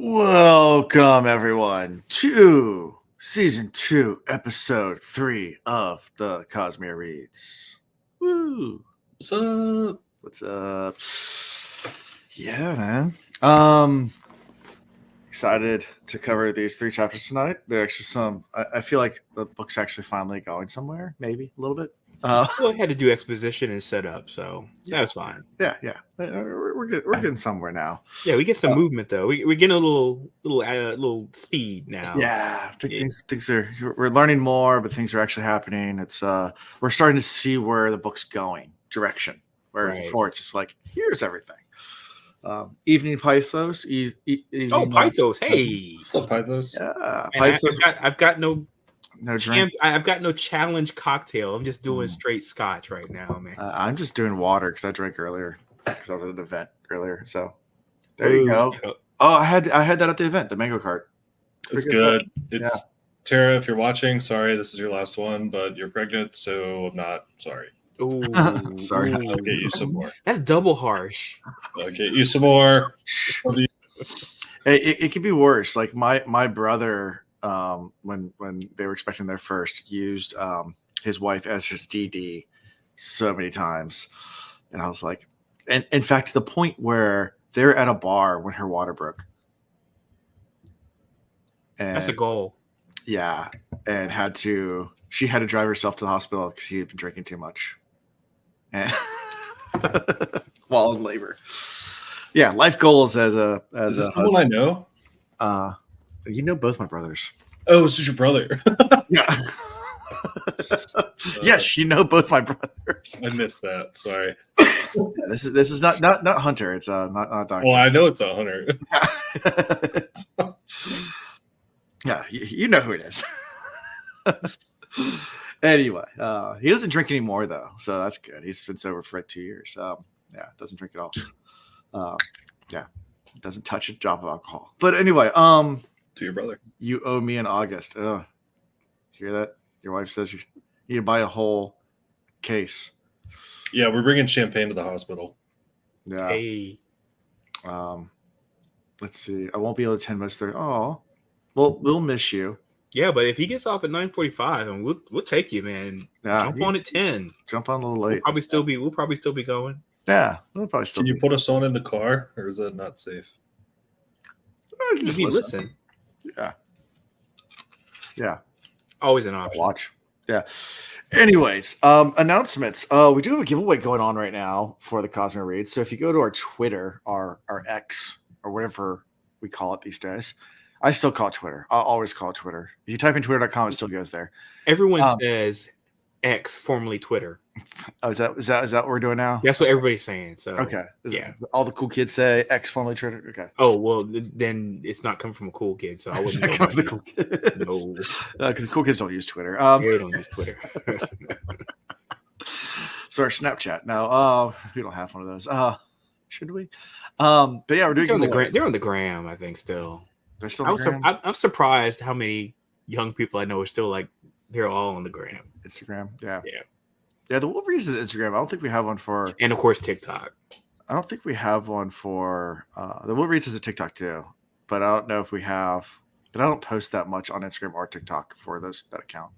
Welcome, everyone, to Season 2, Episode 3 of the Cosmere Reads. Woo! What's up? What's up? Yeah, man. Excited to cover these 3 chapters tonight. There are actually some. I feel like the book's actually finally going somewhere, maybe a little bit. Well, I had to do exposition and setup, so that was fine. Yeah. We're getting somewhere now. Yeah, we get some movement though. We're getting a little speed now. Yeah, I think things are. We're learning more, but things are actually happening. It's we're starting to see where the book's going, direction. Where before it's just like, here's everything. Evening Pythos. Pythos. Hey, What's up, Pythos? Yeah, Pythos. I've got no drink. I've got no challenge cocktail. I'm just doing straight scotch right now, man. I'm just doing water because I drank earlier because I was at an event earlier. So there you go. Oh, I had that at the event, the mango cart. It's good. It's Tara, if you're watching, sorry, this is your last one, but you're pregnant, so I'm not sorry. Ooh, sorry. I'll get you some more. That's double harsh. I'll get you some more. It could be worse. Like my brother, when they were expecting their first, used his wife as his DD so many times, and I was like, and in fact, to the point where they're at a bar when her water broke. And, that's a goal. Yeah, and she had to drive herself to the hospital because he had been drinking too much, and while in labor. Yeah, life goals as a someone I know. You know both my brothers. Oh, this is your brother. Yeah. Yes, you know both my brothers. I missed that. Sorry. This is not Hunter. It's not Doctor. Well, I know it's a Hunter. Yeah, you know who it is. Anyway, he doesn't drink anymore though, so that's good. He's been sober for like 2 years. Doesn't drink at all. Doesn't touch a drop of alcohol. But anyway, to your brother, you owe me in August. Hear that? Your wife says you need to buy a whole case. Yeah, we're bringing champagne to the hospital. Yeah. Hey. Let's see. I won't be able to attend most of the. Oh, well, we'll miss you. Yeah, but if he gets off at 9:45, and we'll take you, man. Yeah, jump on at 10. Jump on a little late. We'll probably still be going. Yeah, we'll probably still. Can you put us on in the car, or is that not safe? Just listen. Yeah. Always an option. Watch. Yeah. Anyways, announcements. We do have a giveaway going on right now for the Cosmere Read. So if you go to our Twitter, our X, or whatever we call it these days, I still call it Twitter. I'll always call it Twitter. If you type in twitter.com, it still goes there. Everyone says X, formerly Twitter. Oh, is that what we're doing now? That's what everybody's saying. So okay. Yeah. All the cool kids say X, formerly Twitter. Okay. Oh well, then it's not coming from a cool kid, so I wouldn't know. The cool kids. No, because the cool kids don't use Twitter. They don't use Twitter. So our Snapchat. No, we don't have one of those. Should we? But yeah, we're doing. They're on the gram, I think. Still, they're still on the gram? I'm surprised how many young people I know are still like they're all on the gram. Instagram. Yeah. Yeah, the Wolverines is Instagram. I don't think we have one for, and of course TikTok. I don't think we have one for the Wolverines is a TikTok too, but I don't know if we have. But I don't post that much on Instagram or TikTok for that account,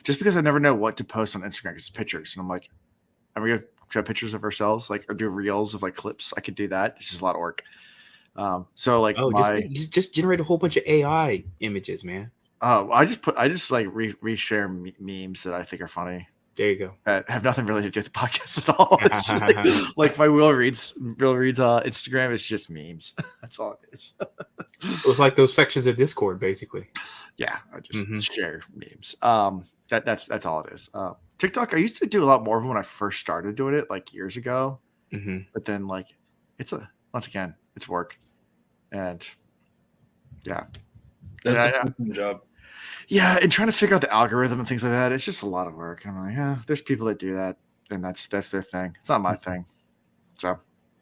just because I never know what to post on Instagram because it's pictures, and I'm like, I'm gonna try pictures of ourselves, like or do reels of like clips. I could do that. This is a lot of work. So like, just generate a whole bunch of AI images, man. I just like reshare memes that I think are funny. There you go. That have nothing really to do with the podcast at all. It's like my Will Reads Instagram is just memes. That's all it is. It was like those sections of Discord, basically. Yeah, I just share memes. That's all it is. TikTok, I used to do a lot more of it when I first started doing it, like years ago. Mm-hmm. But then, like, once again, it's work, and yeah, that's a good job. Yeah, and trying to figure out the algorithm and things like that, it's just a lot of work. I'm like, yeah, there's people that do that, and that's their thing. It's not my thing. So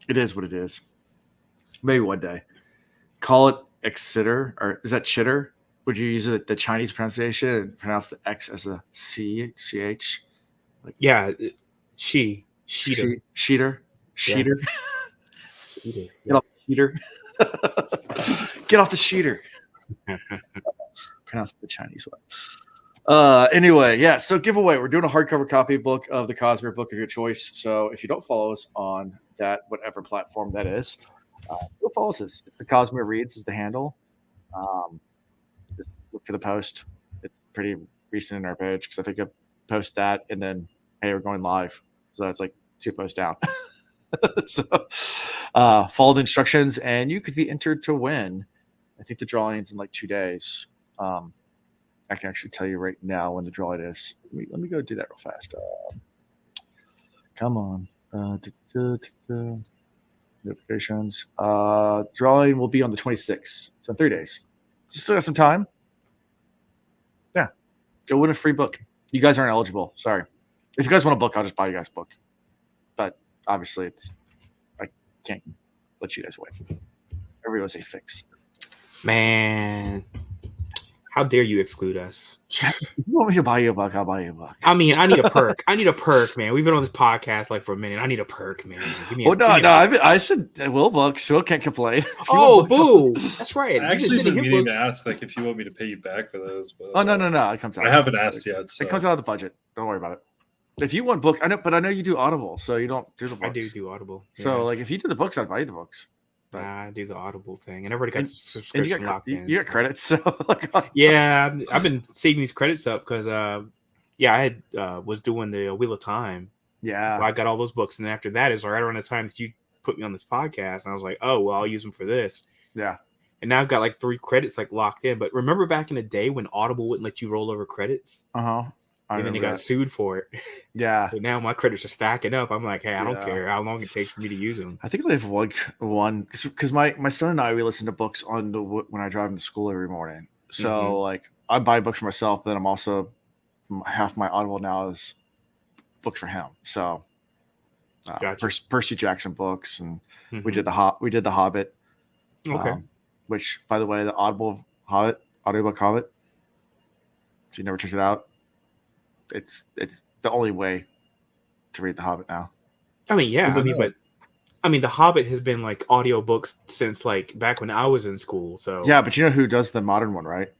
it is what it is. Maybe one day. Call it Exeter, or is that chitter? Would you use the Chinese pronunciation and pronounce the X as a C, CH? Like, yeah, sheeter. Sheeter. Yeah. Cheater. Get off the sheeter. Pronounce it the Chinese way. Anyway, yeah. So giveaway. We're doing a hardcover copy book of the Cosmere book of your choice. So if you don't follow us on that whatever platform that is, go follow us. It's the Cosmere Reads is the handle. Just look for the post. It's pretty recent in our page because I think I post that and then hey, we're going live. So that's like 2 posts down. So follow the instructions and you could be entered to win. I think the drawing is in like 2 days. I can actually tell you right now when the drawing is. Let me go do that real fast. Come on. Notifications. Drawing will be on the 26th. So in 3 days. You still got some time. Yeah. Go win a free book. You guys aren't eligible. Sorry. If you guys want a book, I'll just buy you guys a book. But obviously, I can't let you guys win. Everybody will say fix. Man, how dare you exclude us? If you want me to buy you a book, I'll buy you a book. I mean, I need a perk. I need a perk, man. We've been on this podcast like for a minute. I need a perk, man. I said Will books. Will can't complain. Oh, boo! That's right. I actually been meaning to ask like if you want me to pay you back for those. But, oh no, it comes out. I haven't asked yet. So. It comes out of the budget. Don't worry about it. If you want book, I know you do Audible, so you don't do the books. I do Audible. Yeah. So like if you do the books, I'd buy you the books. But I do the Audible thing, and everybody got subscription locked in. You got credits, so yeah, I've been saving these credits up because I had was doing the Wheel of Time. Yeah, so I got all those books, and after that is right around the time that you put me on this podcast, and I was like, oh well, I'll use them for this. Yeah, and now I've got like 3 credits like locked in. But remember back in the day when Audible wouldn't let you roll over credits? And then they got sued for it. Yeah. So now my credits are stacking up. I'm like, hey, I don't care how long it takes for me to use them. I think they have one because my son and I, we listen to books when I drive him to school every morning. So like I'm buying books for myself, but then I'm also half my Audible now is books for him. So gotcha. Percy Jackson books, and we did the Hobbit. Okay. Which, by the way, the audiobook Hobbit. If you never checked it out. It's the only way to read The Hobbit now. I mean, yeah. The Hobbit has been like audiobooks since like back when I was in school. So yeah, but you know who does the modern one, right?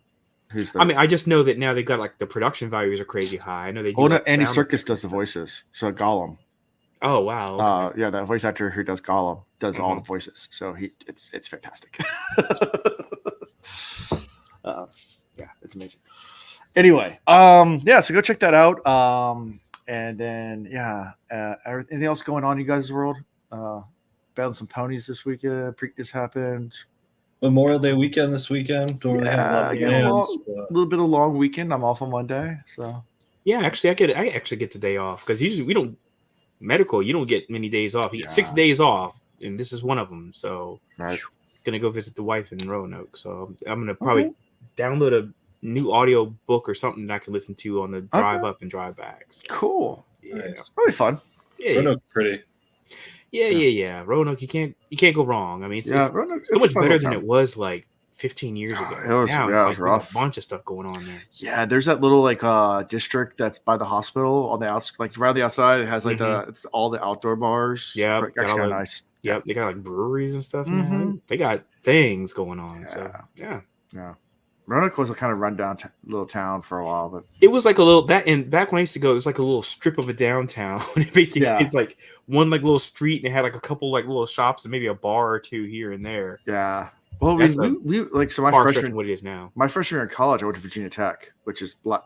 I just know that now they've got like the production values are crazy high. I know they do. Andy Serkis does the voices. So Gollum. Oh wow. Okay. Yeah, that voice actor who does Gollum does all the voices. So it's fantastic. Yeah, it's amazing. Anyway, so go check that out. And then anything else going on in you guys' world? Battling some ponies this weekend. Preakness happened. Memorial Day weekend this weekend. Don't really have a little bit of a long weekend. I'm off on Monday, so yeah. Actually, I actually get the day off because usually we don't medical. You don't get many days off. You get 6 days off, and this is one of them. So gonna go visit the wife in Roanoke. So I'm gonna probably download a new audio book or something that I can listen to on the drive up and drive back. So, cool. Yeah, it's probably fun. Yeah, Roanoke's pretty. Yeah. Roanoke, you can't go wrong. I mean, it's so much better than it was like 15 years ago. It was, now it was rough. There's a bunch of stuff going on there. Yeah, there's that little like district that's by the hospital on the outside, like around the outside. It has like it's all the outdoor bars. Yeah, actually kind of nice. Yep, they got like breweries and stuff. They got things going on. So yeah. Roanoke was a kind of rundown little town for a while, but it was like a little and back when I used to go, it was like a little strip of a downtown. Basically, it's like one like little street, and it had like a couple like little shops and maybe a bar or two here and there. Yeah. Well, we like so my freshman what it is now. My freshman year in college, I went to Virginia Tech, which is 20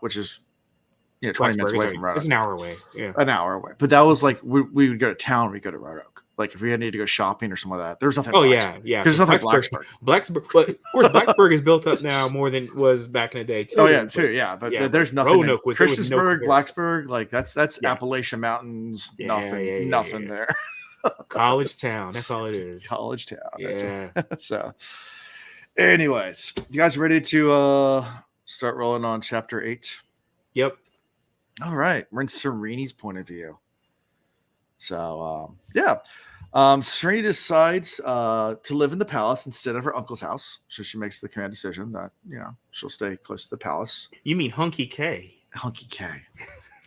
minutes away from Roanoke. It's an hour away. Yeah, an hour away. But that was like we would go to town, we go to Roanoke. Like if we needed to go shopping or something like that, there was nothing. Oh yeah. There's nothing Blacksburg. But of course, Blacksburg is built up now more than it was back in the day too. Oh yeah, too. Yeah, but there's nothing. Roanoke was Christiansburg, Blacksburg, like that's Appalachian Mountains. Nothing there. College town. That's all it is. College town. Yeah. So, anyways, you guys ready to start rolling on chapter 8? Yep. All right, we're in Serene's point of view. So, Serene decides to live in the palace instead of her uncle's house. So she makes the command decision that, she'll stay close to the palace. You mean Hunky K? Hunky K.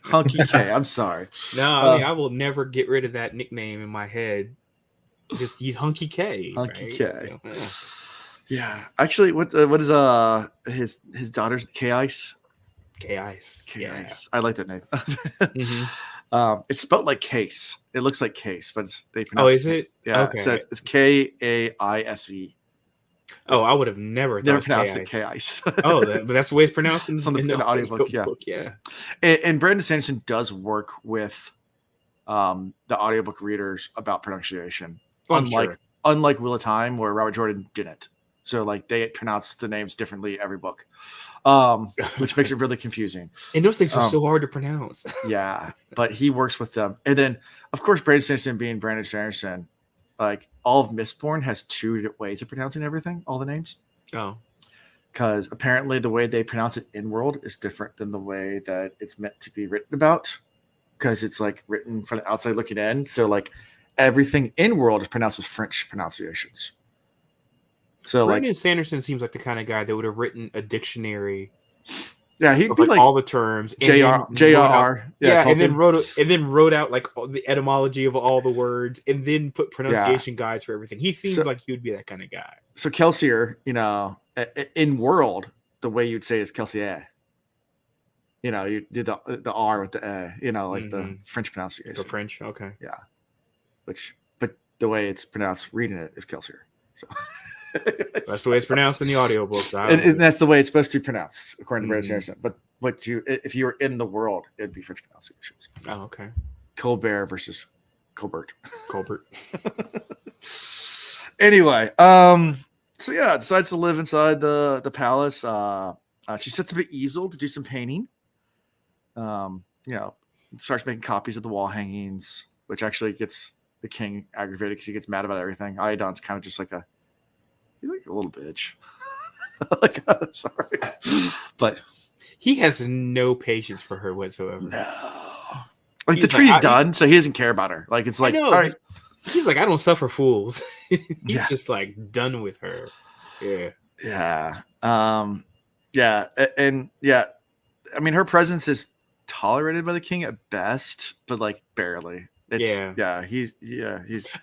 Hunky K. I'm sorry. No, I will never get rid of that nickname in my head. Just use Hunky K. Hunky K. Yeah, actually, what is his daughter's K-Ice? K-Ice. Yeah. K-Ice. I like that name. Mhm. It's spelled like case. It looks like case, but they Oh, pronounce is K. it? Yeah, Okay. so it's Kaise. Oh, I would have never thought Never it was pronounced it K-Ice. K-Ice. Oh, but that's the way it's pronounced in, It's on the, in in the the audiobook. Yeah, Yeah. and Brandon Sanderson does work with the audiobook readers about pronunciation, Oh, I'm unlike sure. unlike Wheel of Time, where Robert Jordan didn't. So like they pronounce the names differently every book, which makes it really confusing. And those things are so hard to pronounce. Yeah, but he works with them, and then of course Brandon Sanderson being Brandon Sanderson, like all of Mistborn has two ways of pronouncing everything, all the names. Oh, Because apparently the way they pronounce it in world is different than the way that it's meant to be written about. Because it's like written from the outside looking in. So like everything in world is pronounced with French pronunciations. So Brandon like Sanderson seems like the kind of guy that would have written a dictionary yeah, he'd of be like like all the terms, and JR then wrote out, yeah, and then Tolkien. wrote out like all the etymology of all the words, and then put pronunciation guides for everything. He seems So- like he would be that kind of guy. So Kelsier, in world, the way you'd say is Kelsier. You did the R with the like the French pronunciation. The French, okay. But the way it's pronounced reading it is Kelsier. So That's the way it's pronounced in the audiobooks. and that's the way it's supposed to be pronounced according to Brandon Mhm. Sanderson. But if you were in the world, it'd be French pronunciations. Oh, okay. Colbert versus Colbert. Colbert. Anyway, so yeah, decides to live inside the palace. She sets up an easel to do some painting. Starts making copies of the wall hangings, which actually gets the king aggravated because he gets mad about everything. Iodon's kind of just like he's like a little bitch. Like, sorry, but He has no patience for her whatsoever. no. Like He's the tree's like, done, so he doesn't care about her. Like it's like, I know, all right, he's like, I don't suffer fools. He's Yeah. just like done with her. Yeah. yeah, and yeah. I mean, her presence is tolerated by the king at best, but like barely. He's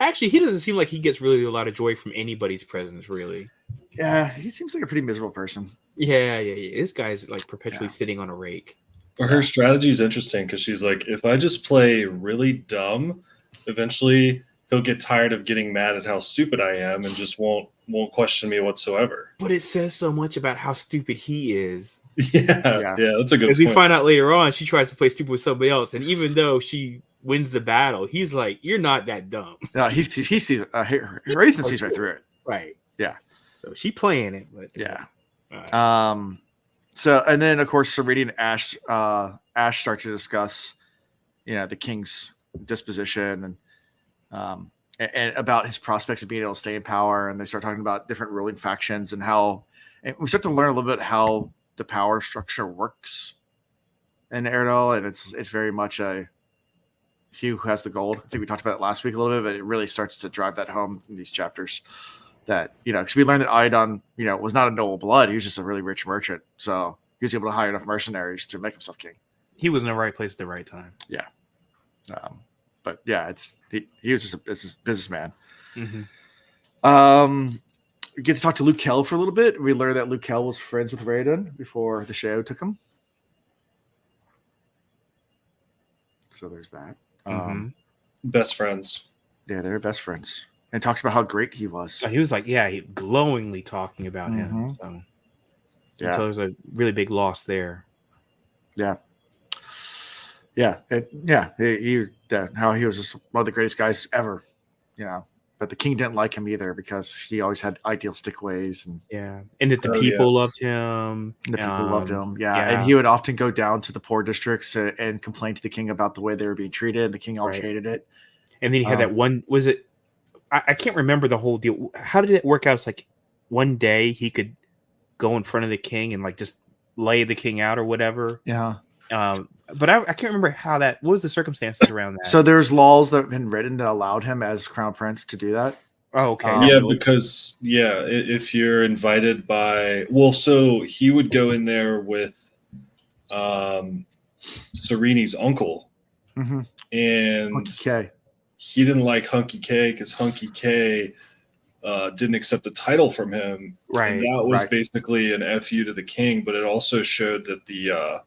Actually, he doesn't seem like he gets really a lot of joy from anybody's presence, really. yeah. He seems like a pretty miserable person. Yeah. This guy's like perpetually Yeah. sitting on a rake. But her strategy is interesting because she's like, if I just play really dumb, eventually he'll get tired of getting mad at how stupid I am and just won't question me whatsoever. But it says so much about how stupid he is. Yeah, that's a good As point. we find out later on, she tries to play stupid with somebody else, and even though she wins the battle, he's like, "You're not that dumb." No, he sees Hrathen sees right through it. Right. Yeah. So she playing it, but Yeah. Right. So and then of course Serene and Ash start to discuss, the king's disposition and about his prospects of being able to stay in power, and they start talking about different ruling factions and we start to learn a little bit how the power structure works in Eredal, and it's very much a he who has the gold. I think we talked about it last week a little bit, but it really starts to drive that home in these chapters. That because we learned that Iodon, was not a noble blood. He was just a really rich merchant, so he was able to hire enough mercenaries to make himself king. He was in the right place at the right time. Yeah, but yeah, he was just a businessman. Mm-hmm. We get to talk to Luke Kell for a little bit. We learned that Luke Kell was friends with Raiden before the show took him. So there's that. Best friends. Yeah, they're best friends. And talks about how great he was. He was like, glowingly talking about him. So yeah, there's a really big loss there. Yeah. Yeah. How he was just one of the greatest guys ever, but the king didn't like him either because he always had idealistic ways. And that the people loved him. The people loved him. Yeah. And he would often go down to the poor districts and complain to the king about the way they were being treated. And the king always hated it. And then he had that one, was it, I can't remember the whole deal. How did it work out? It's like one day he could go in front of the king and like just lay the king out or whatever. Yeah. But I can't remember what was the circumstances around that. So there's laws that have been written that allowed him as crown prince to do that. Oh, okay. Because if you're invited so he would go in there with Serene's uncle, and he didn't like Hunky K because Hunky K didn't accept the title from him. Right. And that was Right. basically an FU to the king, but it also showed that the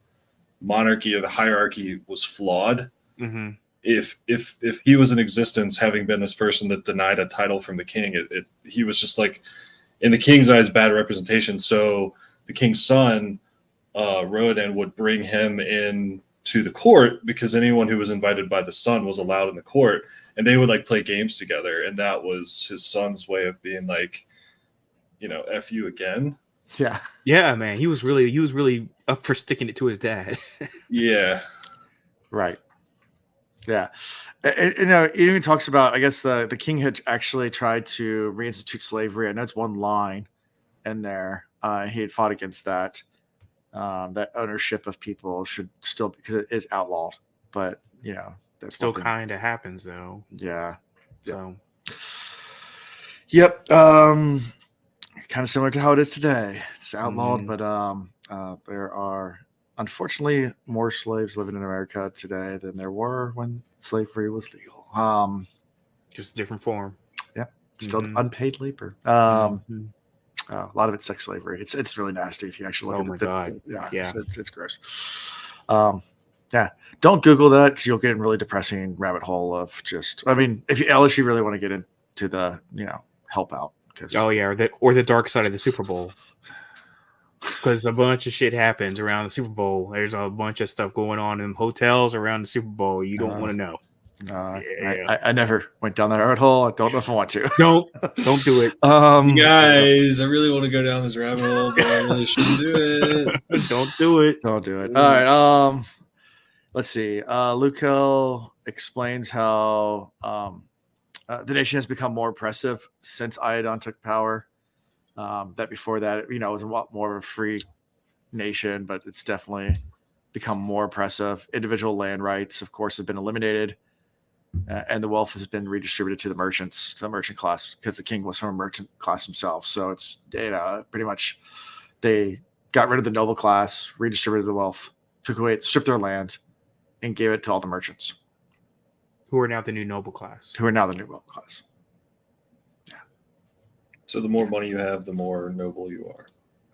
monarchy or the hierarchy was flawed. Mm-hmm. If he was in existence, having been this person that denied a title from the king, he was just like, in the king's eyes, bad representation. So the king's son, Hrathen, would bring him in to the court because anyone who was invited by the son was allowed in the court, and they would like play games together. And that was his son's way of being like, F you again. Yeah. Yeah, man. He was really up for sticking it to his dad. Yeah. Right. Yeah. It even talks about, I guess the king had actually tried to reinstitute slavery. I know it's one line in there. He had fought against that. That ownership of people should still, because it is outlawed, but that's Still kind of happens though. Yeah. So. Yep. Kind of similar to how it is today. It's outlawed, but there are unfortunately more slaves living in America today than there were when slavery was legal. Just a different form. Yep. Still unpaid labor. A lot of it's sex slavery. It's really nasty if you actually look at it. God. Yeah. Yeah. It's gross. Yeah. Don't Google that because you'll get in a really depressing rabbit hole of unless you really want to get into the, help out. Or the dark side of the Super Bowl. Because a bunch of shit happens around the Super Bowl. There's a bunch of stuff going on in hotels around the Super Bowl. You don't want to know. I never went down that rabbit hole. I don't know if I want to. Don't do it. You guys, I really want to go down this rabbit hole, but I really shouldn't do it. Don't do it. Don't do it. All right. Let's see. Lukel explains how the nation has become more oppressive since Iadon took power. That before that, it was a lot more of a free nation, but it's definitely become more oppressive. Individual land rights, of course, have been eliminated, and the wealth has been redistributed to the merchants, to the merchant class, because the king was from a merchant class himself. So it's pretty much they got rid of the noble class, redistributed the wealth, stripped their land, and gave it to all the merchants, who are now the new noble class. Yeah. So the more money you have, the more noble you are.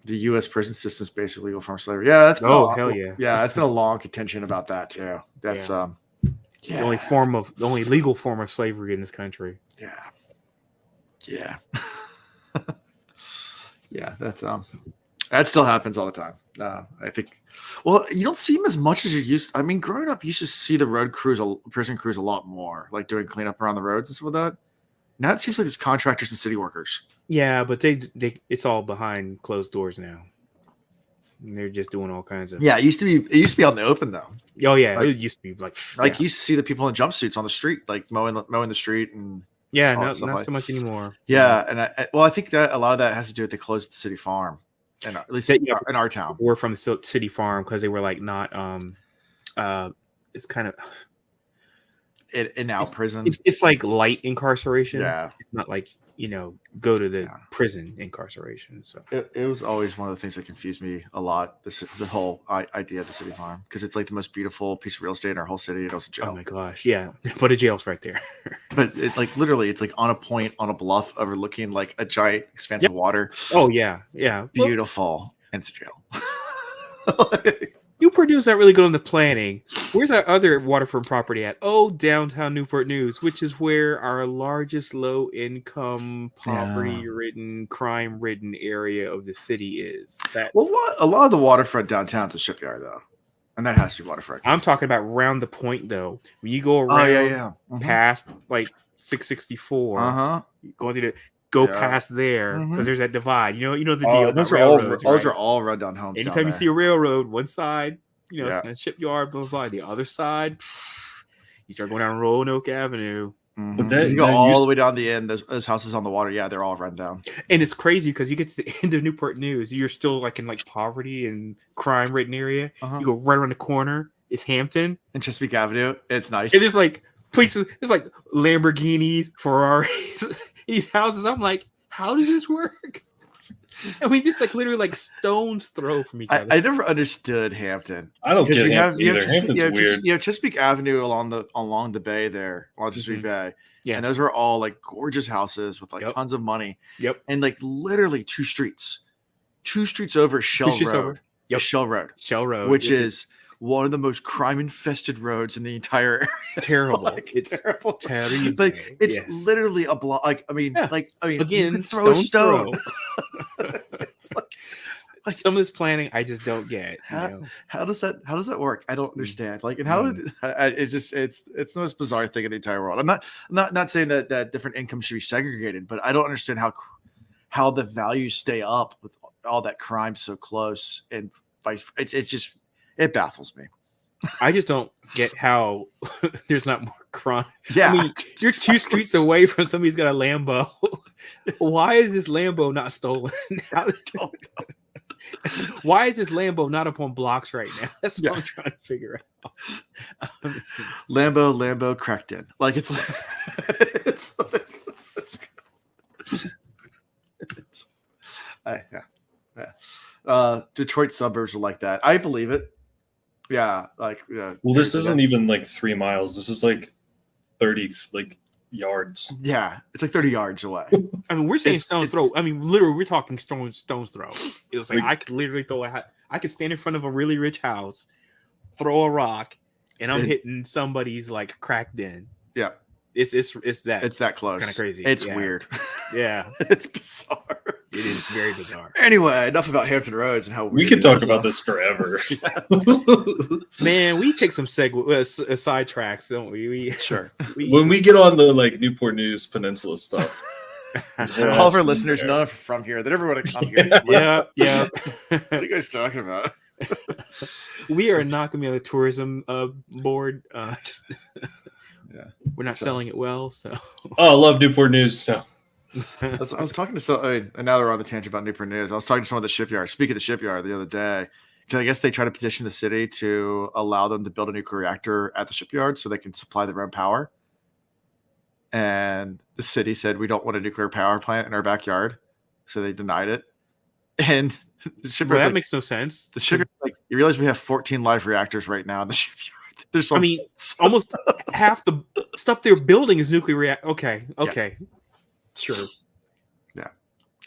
The U.S. prison system is basically legal form of slavery. Yeah, that's hell yeah. Yeah, it's been a long contention about that too. That's the only legal form of slavery in this country. Yeah. Yeah, that still happens all the time. I think. Well, you don't see them as much as you used. I mean, growing up, you used to see the prison crews a lot more, like doing cleanup around the roads and stuff like that. Now it seems like there's contractors and city workers. Yeah, but they it's all behind closed doors now. And they're just doing all kinds of. Yeah, it used to be out in the open though. Oh yeah, it used to be like you used to see the people in jumpsuits on the street, like mowing the street and. Yeah, not so much anymore. Yeah, and I think that a lot of that has to do with they closed the city farm, and at least in our town. We're from the city farm because they were like not. It's kind of. Prison. It's like light incarceration. Yeah, it's not like go to the prison incarceration. So it was always one of the things that confused me a lot. The whole idea of the city farm, because it's like the most beautiful piece of real estate in our whole city. It was a jail. Oh my gosh, yeah, but a jail's right there. But it literally, it's like on a point on a bluff overlooking like a giant expanse of water. Oh yeah, beautiful, and it's a jail. You produce that really good on the planning. Where's our other waterfront property at? Oh, downtown Newport News, which is where our largest low-income, poverty-ridden, crime-ridden area of the city is. A lot of the waterfront downtown is a shipyard, though, and that has to be waterfront. I'm talking about round the point, though. When you go around past like 664, going through past there because there's that divide. You know the deal. Those are all run down homes. Anytime you see a railroad, one side, it's a shipyard, blah, blah, blah. The other side, you start going down Roanoke Avenue. But then you go all the way down the end. Those houses on the water, they're all run down. And it's crazy because you get to the end of Newport News, you're still like in like poverty and crime-ridden area. You go right around the corner. It's Hampton and Chesapeake Avenue. It's nice. And there's like places. There's like Lamborghinis, Ferraris. These houses, I'm like, how does this work? I mean, just like literally like stones throw from each other. I never understood Hampton. I don't get Hampton either. Hampton's weird. Chesapeake Avenue along the bay there, along Chesapeake Bay. Yeah. And those were all like gorgeous houses with like tons of money. Yep. And like literally two streets over Shell Road. Over. Yep. Shell Road, which is one of the most crime-infested roads in the entire area. Terrible. Like, It's terrible. terrible. Like it's literally a block. Like I mean, again, you throw stone. It's like some of this planning, I just don't get. How does that work? I don't understand. Like, and how it's the most bizarre thing in the entire world. I'm not saying that different incomes should be segregated, but I don't understand how the values stay up with all that crime so close, and it baffles me. I just don't get how there's not more crime. Yeah, I mean, you're 2 streets away from somebody's got a Lambo. Why is this Lambo not stolen? Why is this Lambo not up on blocks right now? That's what I'm trying to figure out. Lambo cracked in. Like it's Detroit suburbs are like that. I believe it. Yeah, well, this isn't even like 3 miles. This is like 30 yards. Yeah, it's like 30 yards away. I mean, we're saying stone's throw. I mean, literally, we're talking stone's throw. It was like I could literally I could stand in front of a really rich house, throw a rock, and I'm hitting somebody's like cracked in. Yeah. It's that close. Kind of crazy. It's weird. Yeah. It's bizarre. It is very bizarre. Anyway, enough about Hampton Roads and how we could talk about this forever. Man, we take some side tracks, don't we? Sure. When we get on the like Newport News Peninsula stuff, all of our listeners know from here. They never want to come here. Yeah. What are you guys talking about? We are not going to be on the tourism board. We're not selling it well. So. Oh, I love Newport News. No. I was talking to and now we're on the tangent about Newport News. I was talking to someone at the shipyard. Speaking of the shipyard the other day, because I guess they try to petition the city to allow them to build a nuclear reactor at the shipyard so they can supply their own power. And the city said, we don't want a nuclear power plant in our backyard. So they denied it. And the shipyard makes no sense. The shipyard's like, you realize we have 14 live reactors right now in the shipyard. Almost half the stuff they're building is nuclear reactor. Okay. Yeah. Sure. Yeah.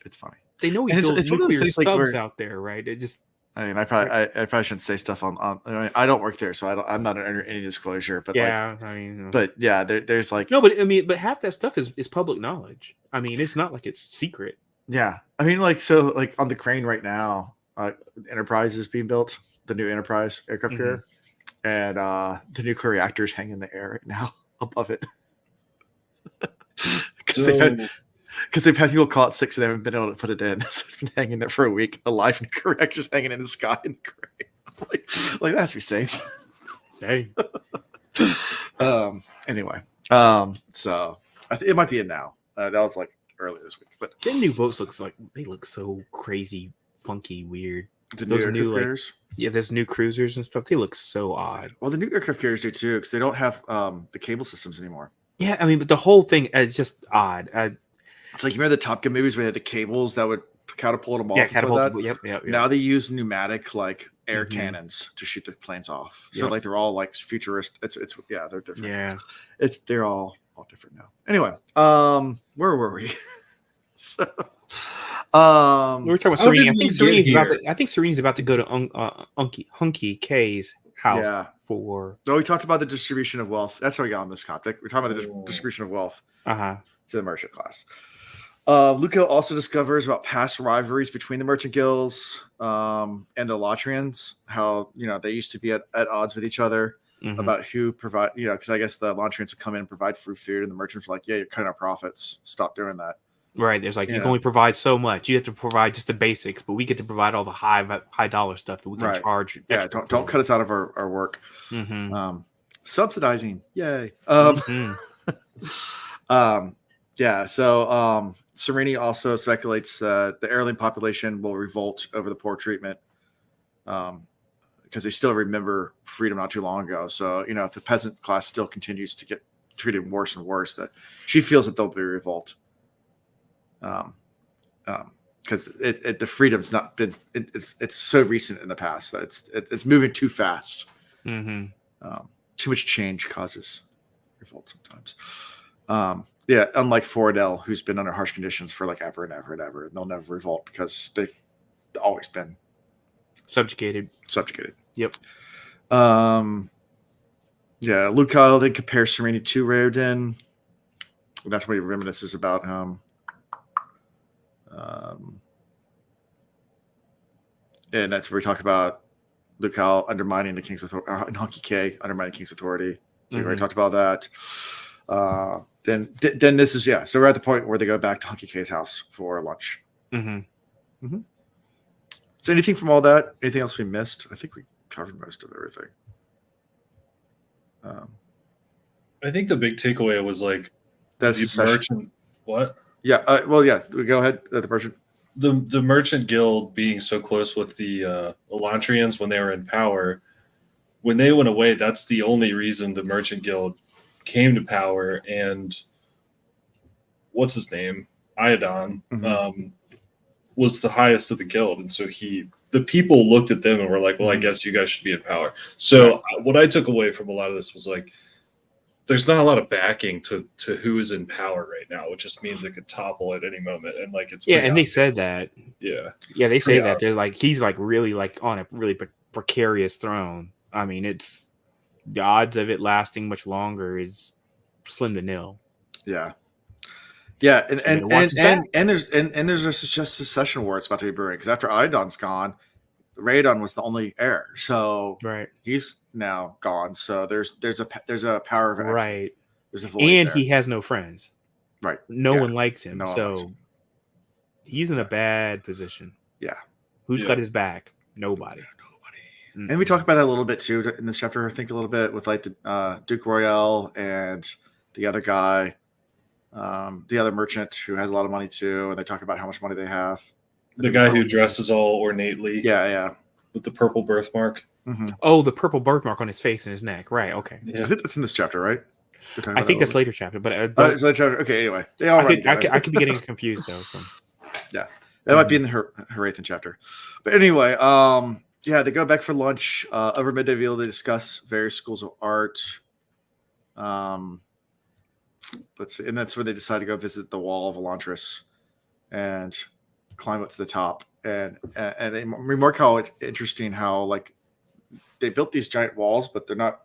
It's funny. They know we build nuclear stubs out there, right? It just. I mean, I probably shouldn't say stuff on. I mean, I don't work there, so I'm not under any disclosure. But there's like no, but half that stuff is public knowledge. I mean, it's not like it's secret. Yeah, I mean, like on the crane right now, Enterprise is being built, the new Enterprise aircraft carrier, and the nuclear reactors hang in the air right now above it. Because they've had people call it 6 and they haven't been able to put it in. So it's been hanging there for a week. A live nuclear reactor just hanging in the sky in the crane. like that has to be safe. Hey. Anyway, so I think it might be in now. That was like early this week. But the new boats look so crazy, funky, weird. Those new carriers. There's new cruisers and stuff. They look so odd. Well, the new aircraft carriers do too, because they don't have the cable systems anymore. Yeah, I mean, but the whole thing is just odd. It's like, you remember the Top Gun movies where they had the cables that would catapult them off? Yeah, catapult. Yep. Now they use pneumatic air cannons to shoot the planes off. So they're all like futurist. It's they're different. Yeah, they're all different now. Anyway, where were we? We were talking about Serene. I think Serene's about to go to Hunky K's house. Yeah. We talked about the distribution of wealth. That's how we got on this topic. We're talking about the distribution of wealth to the merchant class. Luca also discovers about past rivalries between the merchant guilds and the Latrians. How they used to be at odds with each other about who provide. Because I guess the Latrians would come in and provide free food, and the merchants were like, "Yeah, you're cutting our profits. Stop doing that." Right. There's you can only provide so much. You have to provide just the basics, but we get to provide all the high dollar stuff that we can charge. Yeah. Don't cut us out of our work. Subsidizing. Yay. Yeah. So Serene also speculates the Airline population will revolt over the poor treatment because they still remember freedom not too long ago. So, if the peasant class still continues to get treated worse and worse, that she feels that there'll be a revolt. Because the freedom's not been it's so recent in the past that it's moving too fast. Too much change causes revolt sometimes. Yeah, unlike Fordell, who's been under harsh conditions for like ever and ever and ever, and they'll never revolt because they've always been Subjugated. Yep. Yeah, Luke Kyle then compares Sereni to Raoden. That's what he reminisces about him. And that's where we talk about Luke Kyle undermining the king's authority, and Honky K undermining the king's authority. We already talked about that. Then this is so we're at the point where they go back to Honky K's house for lunch. So anything from all that? Anything else we missed? I think we covered most of everything. I think the big takeaway was like that's the merchant. What? Yeah. Go ahead. The merchant. The merchant guild being so close with the Elantrians when they were in power. When they went away, that's the only reason the merchant guild came to power. And what's his name? Iadon was the highest of the guild, and so the people looked at them and were like, "Well, I guess you guys should be in power." So what I took away from a lot of this was like, there's not a lot of backing to who is in power right now, which just means it could topple at any moment. And like it's and obvious. They said that. Yeah, they say that they're like he's like really like on a really precarious throne. I mean, it's the odds of it lasting much longer is slim to nil. Yeah, and there's a succession war it's about to be brewing because after Iadon's gone, Raedon was the only heir, so he's now gone. So there's a power of action. There's a void and he has no friends. No one likes him, he's in a bad position. Yeah, who's got his back? Nobody. Mm-hmm. And we talk about that a little bit too in this chapter. I think a little bit with like the Duke Royale and the other guy, the other merchant who has a lot of money too, and they talk about how much money they have. The guy who dresses all ornately. Yeah. With the purple birthmark. Mm-hmm. Oh, the purple birthmark on his face and his neck. Right. Okay. Yeah. I think that's in this chapter, right? I think that's later chapter, but it's later chapter. Okay. Anyway, they all I could be getting confused though. So. Yeah, that might be in the Hrathen chapter, but anyway, they go back for lunch. Over midday meal, they discuss various schools of art. Let's see, and that's where they decide to go visit the wall of Elantris and climb up to the top. And they remark how it's interesting how like they built these giant walls, but they're not.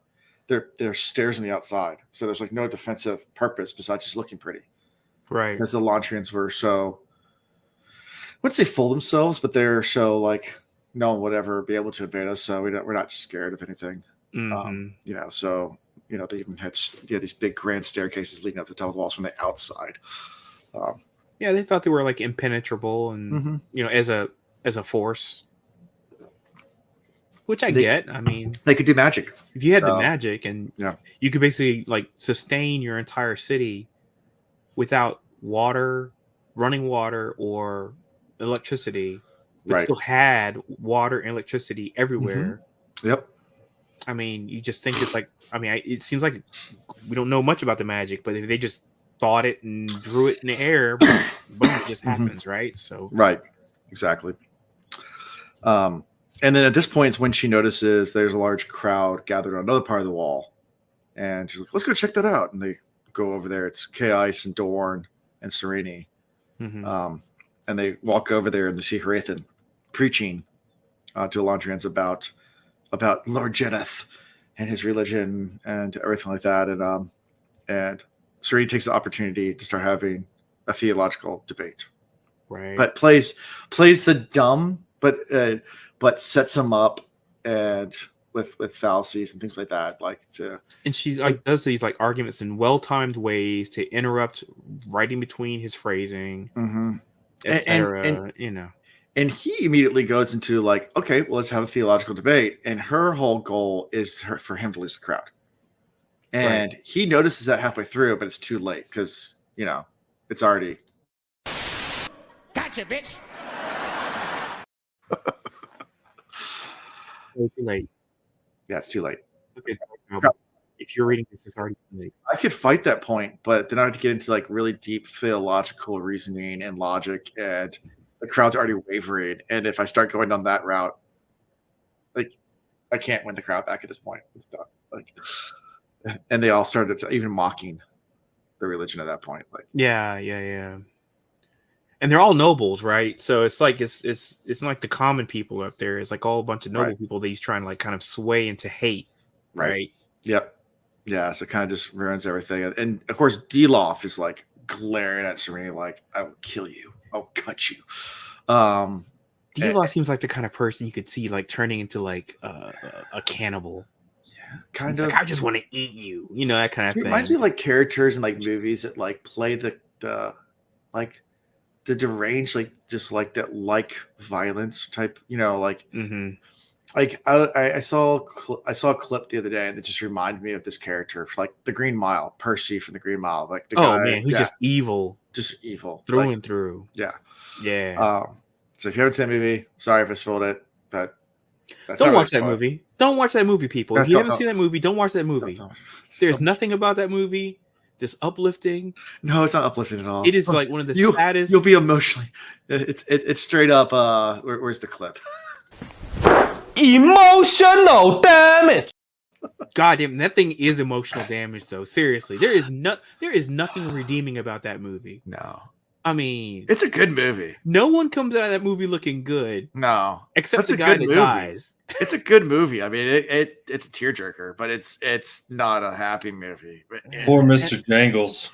They're stairs on the outside, so there's like no defensive purpose besides just looking pretty. Right. Because the Elantrians were so. I wouldn't say full themselves, but they're so like no one would ever be able to invade us, so we're not scared of anything. So they even had these big grand staircases leading up to the top of the walls from the outside. They thought they were like impenetrable, and as a force, which I get. I mean, they could do magic if you had the magic, and you could basically like sustain your entire city without running water, or electricity, but still had water and electricity everywhere. Yep. I mean, you just think it's like. I mean, it seems like we don't know much about the magic, but if they just thought it and drew it in the air, boom, it just happens, right? So exactly. And then at this point, it's when she notices there's a large crowd gathered on another part of the wall, and she's like, "Let's go check that out." And they go over there. It's K-Ice and Dorn and Sereni. And they walk over there and they see Hrathen preaching to Elantrians about Lord Jedeth and his religion and everything like that. And Sereni takes the opportunity to start having a theological debate. Right. But plays the dumb, but sets them up and with fallacies and things like that. And she like does these like arguments in well-timed ways to interrupt right in between his phrasing. Etc. And he immediately goes into like, okay, well, let's have a theological debate. And her whole goal is for him to lose the crowd. And he notices that halfway through, but it's too late because, it's already. Gotcha, bitch. Too late. Yeah, it's too late. Okay. If you're reading this, it's already too late. I could fight that point, but then I have to get into like really deep theological reasoning and logic, and the crowd's already wavering. And if I start going down that route, like I can't win the crowd back at this point. It's done. And they all started even mocking the religion at that point. Like, yeah. And they're all nobles, right? So it's like it's not like the common people up there. It's like all a bunch of noble people that he's trying to like kind of sway into hate, right? Yep. Yeah. So it kind of just ruins everything. And of course, Deloff is like glaring at Serenity like, "I will kill you. I'll cut you." Deloff seems like the kind of person you could see like turning into like a cannibal. Yeah, kind it's of. Like, I just want to eat you. You know, that kind of thing. Reminds me of like characters in like movies that like play the like the deranged, like just like that, like violence type, you know, like like I saw a clip the other day and it just reminded me of this character, like the Green Mile, Percy from the Green Mile, like the guy, man, who's just evil through and through. Yeah. So if you haven't seen that movie, sorry if I spoiled it, but don't watch that movie. Don't watch that movie, people. No, if you haven't seen that movie, don't watch that movie. Don't. There's nothing about that movie that's uplifting. No, it's not uplifting at all. It is like one of the saddest. You'll be emotionally. It's straight up. Where's the clip? Emotional damage. God damn, that thing is emotional damage, though. Seriously, there is nothing redeeming about that movie. No. I mean, it's a good movie. No one comes out of that movie looking good. No, except the guy that dies. It's a good movie. I mean, it's a tearjerker, but it's not a happy movie. Poor Mr. Jangles.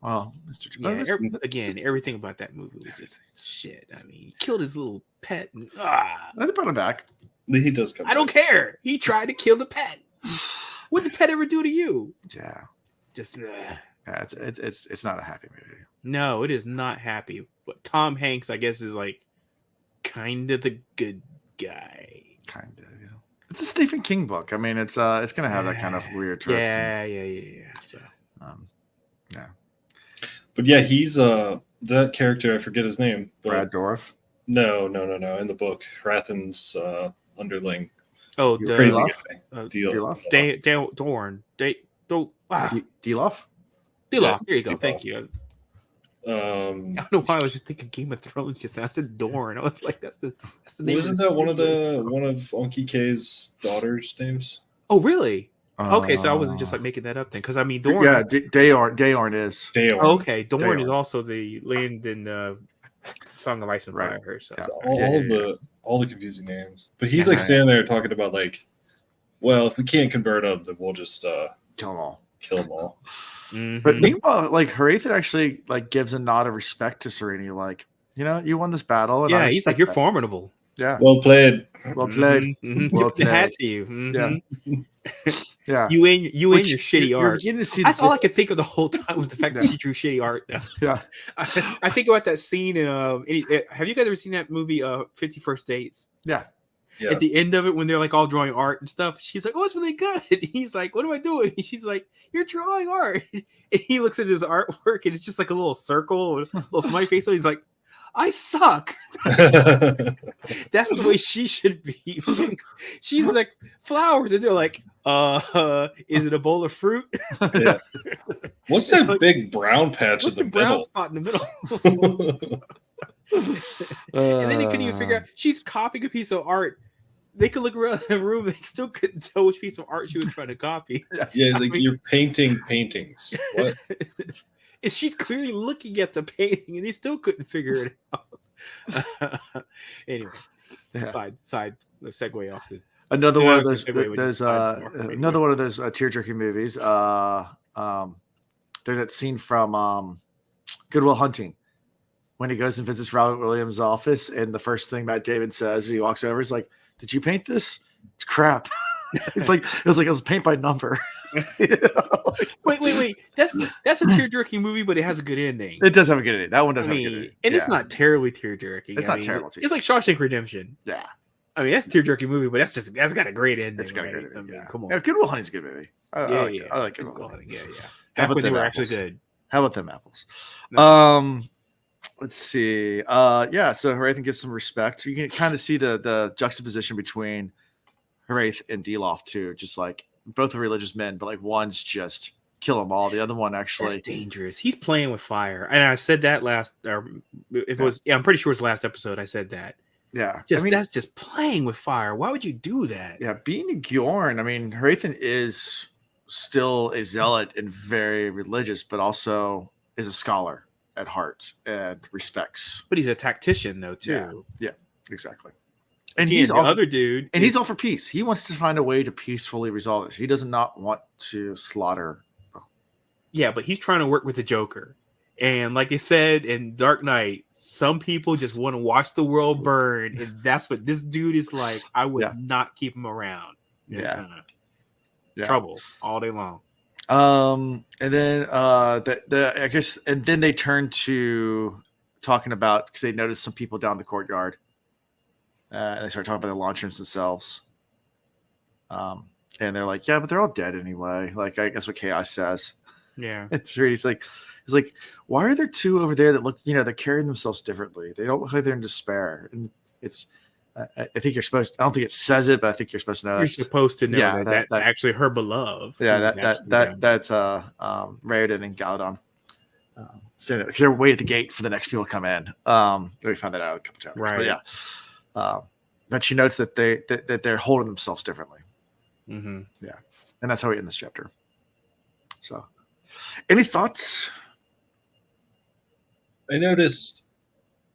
Well, Mr. Jangles. Yeah, again, everything about that movie was just shit. I mean, he killed his little pet. And, they brought him back. He does come. I don't care. He tried to kill the pet. What did the pet ever do to you? Yeah, just. Yeah, it's not a happy movie. No, it is not happy. But Tom Hanks, I guess, is like kind of the good guy. Kind of, yeah. It's a Stephen King book. I mean, it's gonna have that kind of weird twist. Yeah. So, yeah. But yeah, he's that character. I forget his name. Brad Dourif. No. In the book, Hrathen's underling. Oh, the crazy guy. Dorn. Deloff. There you go. Thank you. I don't know why I was just thinking Game of Thrones. Just I said Dorn. I was like, that's the name. Wasn't that one of Unky K's daughter's names? Oh, really? Okay, so I wasn't just like making that up then, because I mean, Dorn. Yeah, Dayorn is. Dayorn. Oh, okay, Dorn is also the land in Song of Ice and Fire. So all the confusing names. But he's like standing there talking about like, well, if we can't convert them, then we'll just kill them all. Mm-hmm. But meanwhile, like Hrathen actually like gives a nod of respect to Serenity, like, you know, you won this battle. And he's like, you're formidable. Yeah. Well played. Well played. Mm-hmm. Well played. Hat to you. Mm-hmm. Yeah. You and your shitty art. That's all I could think of the whole time was the fact that she drew shitty art. Yeah. I think about that scene in have you guys ever seen that movie 50 First Dates? Yeah. At the end of it, when they're like all drawing art and stuff, she's like, "Oh, it's really good." He's like, "What am I doing?" She's like, "You're drawing art." And he looks at his artwork, and it's just like a little circle with a little smiley face. So he's like, "I suck." That's the way she should be. She's like flowers, and they're like, is it a bowl of fruit?" Yeah. What's that like, big brown patch what's in the brown middle? Spot in the middle? And then they couldn't even figure out she's copying a piece of art. They could look around the room, they still couldn't tell which piece of art she was trying to copy. Yeah, like you're painting paintings. What? And she's clearly looking at the painting, and they still couldn't figure it out. Anyway, side segue off this. Another one of those tear-jerking movies. There's that scene from Good Will Hunting when he goes and visits Robert Williams' office, and the first thing Matt Damon says, he walks over, he's like, "Did you paint this? It's crap." It's like it was paint by number. Wait. That's a tear-jerking movie, but it has a good ending. It does have a good ending. That one does have a good ending. And it's not terribly tear-jerking. It's not terrible. It's like Shawshank Redemption. Yeah. I mean, that's a tear-jerking movie, but that's got a great ending. It's got a great ending. I mean, come on. Yeah, Good Will Hunting's a good movie. I like Good Will Hunting. Yeah. How about they them were apples? actually good. How about them apples? No. Let's see. So Hrathen gives some respect. You can kind of see the juxtaposition between Hrathen and Deloff too. Just like both are religious men, but like one's just kill them all. The other one actually that's dangerous. He's playing with fire, and I said that I'm pretty sure it was last episode. I said that. Yeah, that's just playing with fire. Why would you do that? Yeah, being a Gjorn. I mean, Hrathen is still a zealot and very religious, but also is a scholar at heart and respects. But he's a tactician though too. Yeah, exactly. And Again, he's the all other dude, and he's all for peace. He wants to find a way to peacefully resolve this. He does not want to slaughter. yeah, but he's trying to work with the Joker. And like they said in Dark Knight, some people just want to watch the world burn, and that's what this dude is like. I would not keep him around. Yeah. Trouble all day long. And then I guess, and then they turn to talking about, because they noticed some people down the courtyard. And they start talking about the Elantrians themselves. And they're like, yeah, but they're all dead anyway. Like, I guess what Chaos says. Yeah. It's really, it's like, why are there two over there that look, they're carrying themselves differently? They don't look like they're in despair. And it's, I think you're supposed to, I don't think it says it, but I think you're supposed to know. You're supposed to know that's that actually her beloved. Yeah, that's Hrathen and Galadon. So because they're waiting at the gate for the next people to come in. We found that out a couple times. Right. But yeah. But she notes that they're holding themselves differently. Mm-hmm. Yeah. And that's how we end this chapter. So any thoughts? I noticed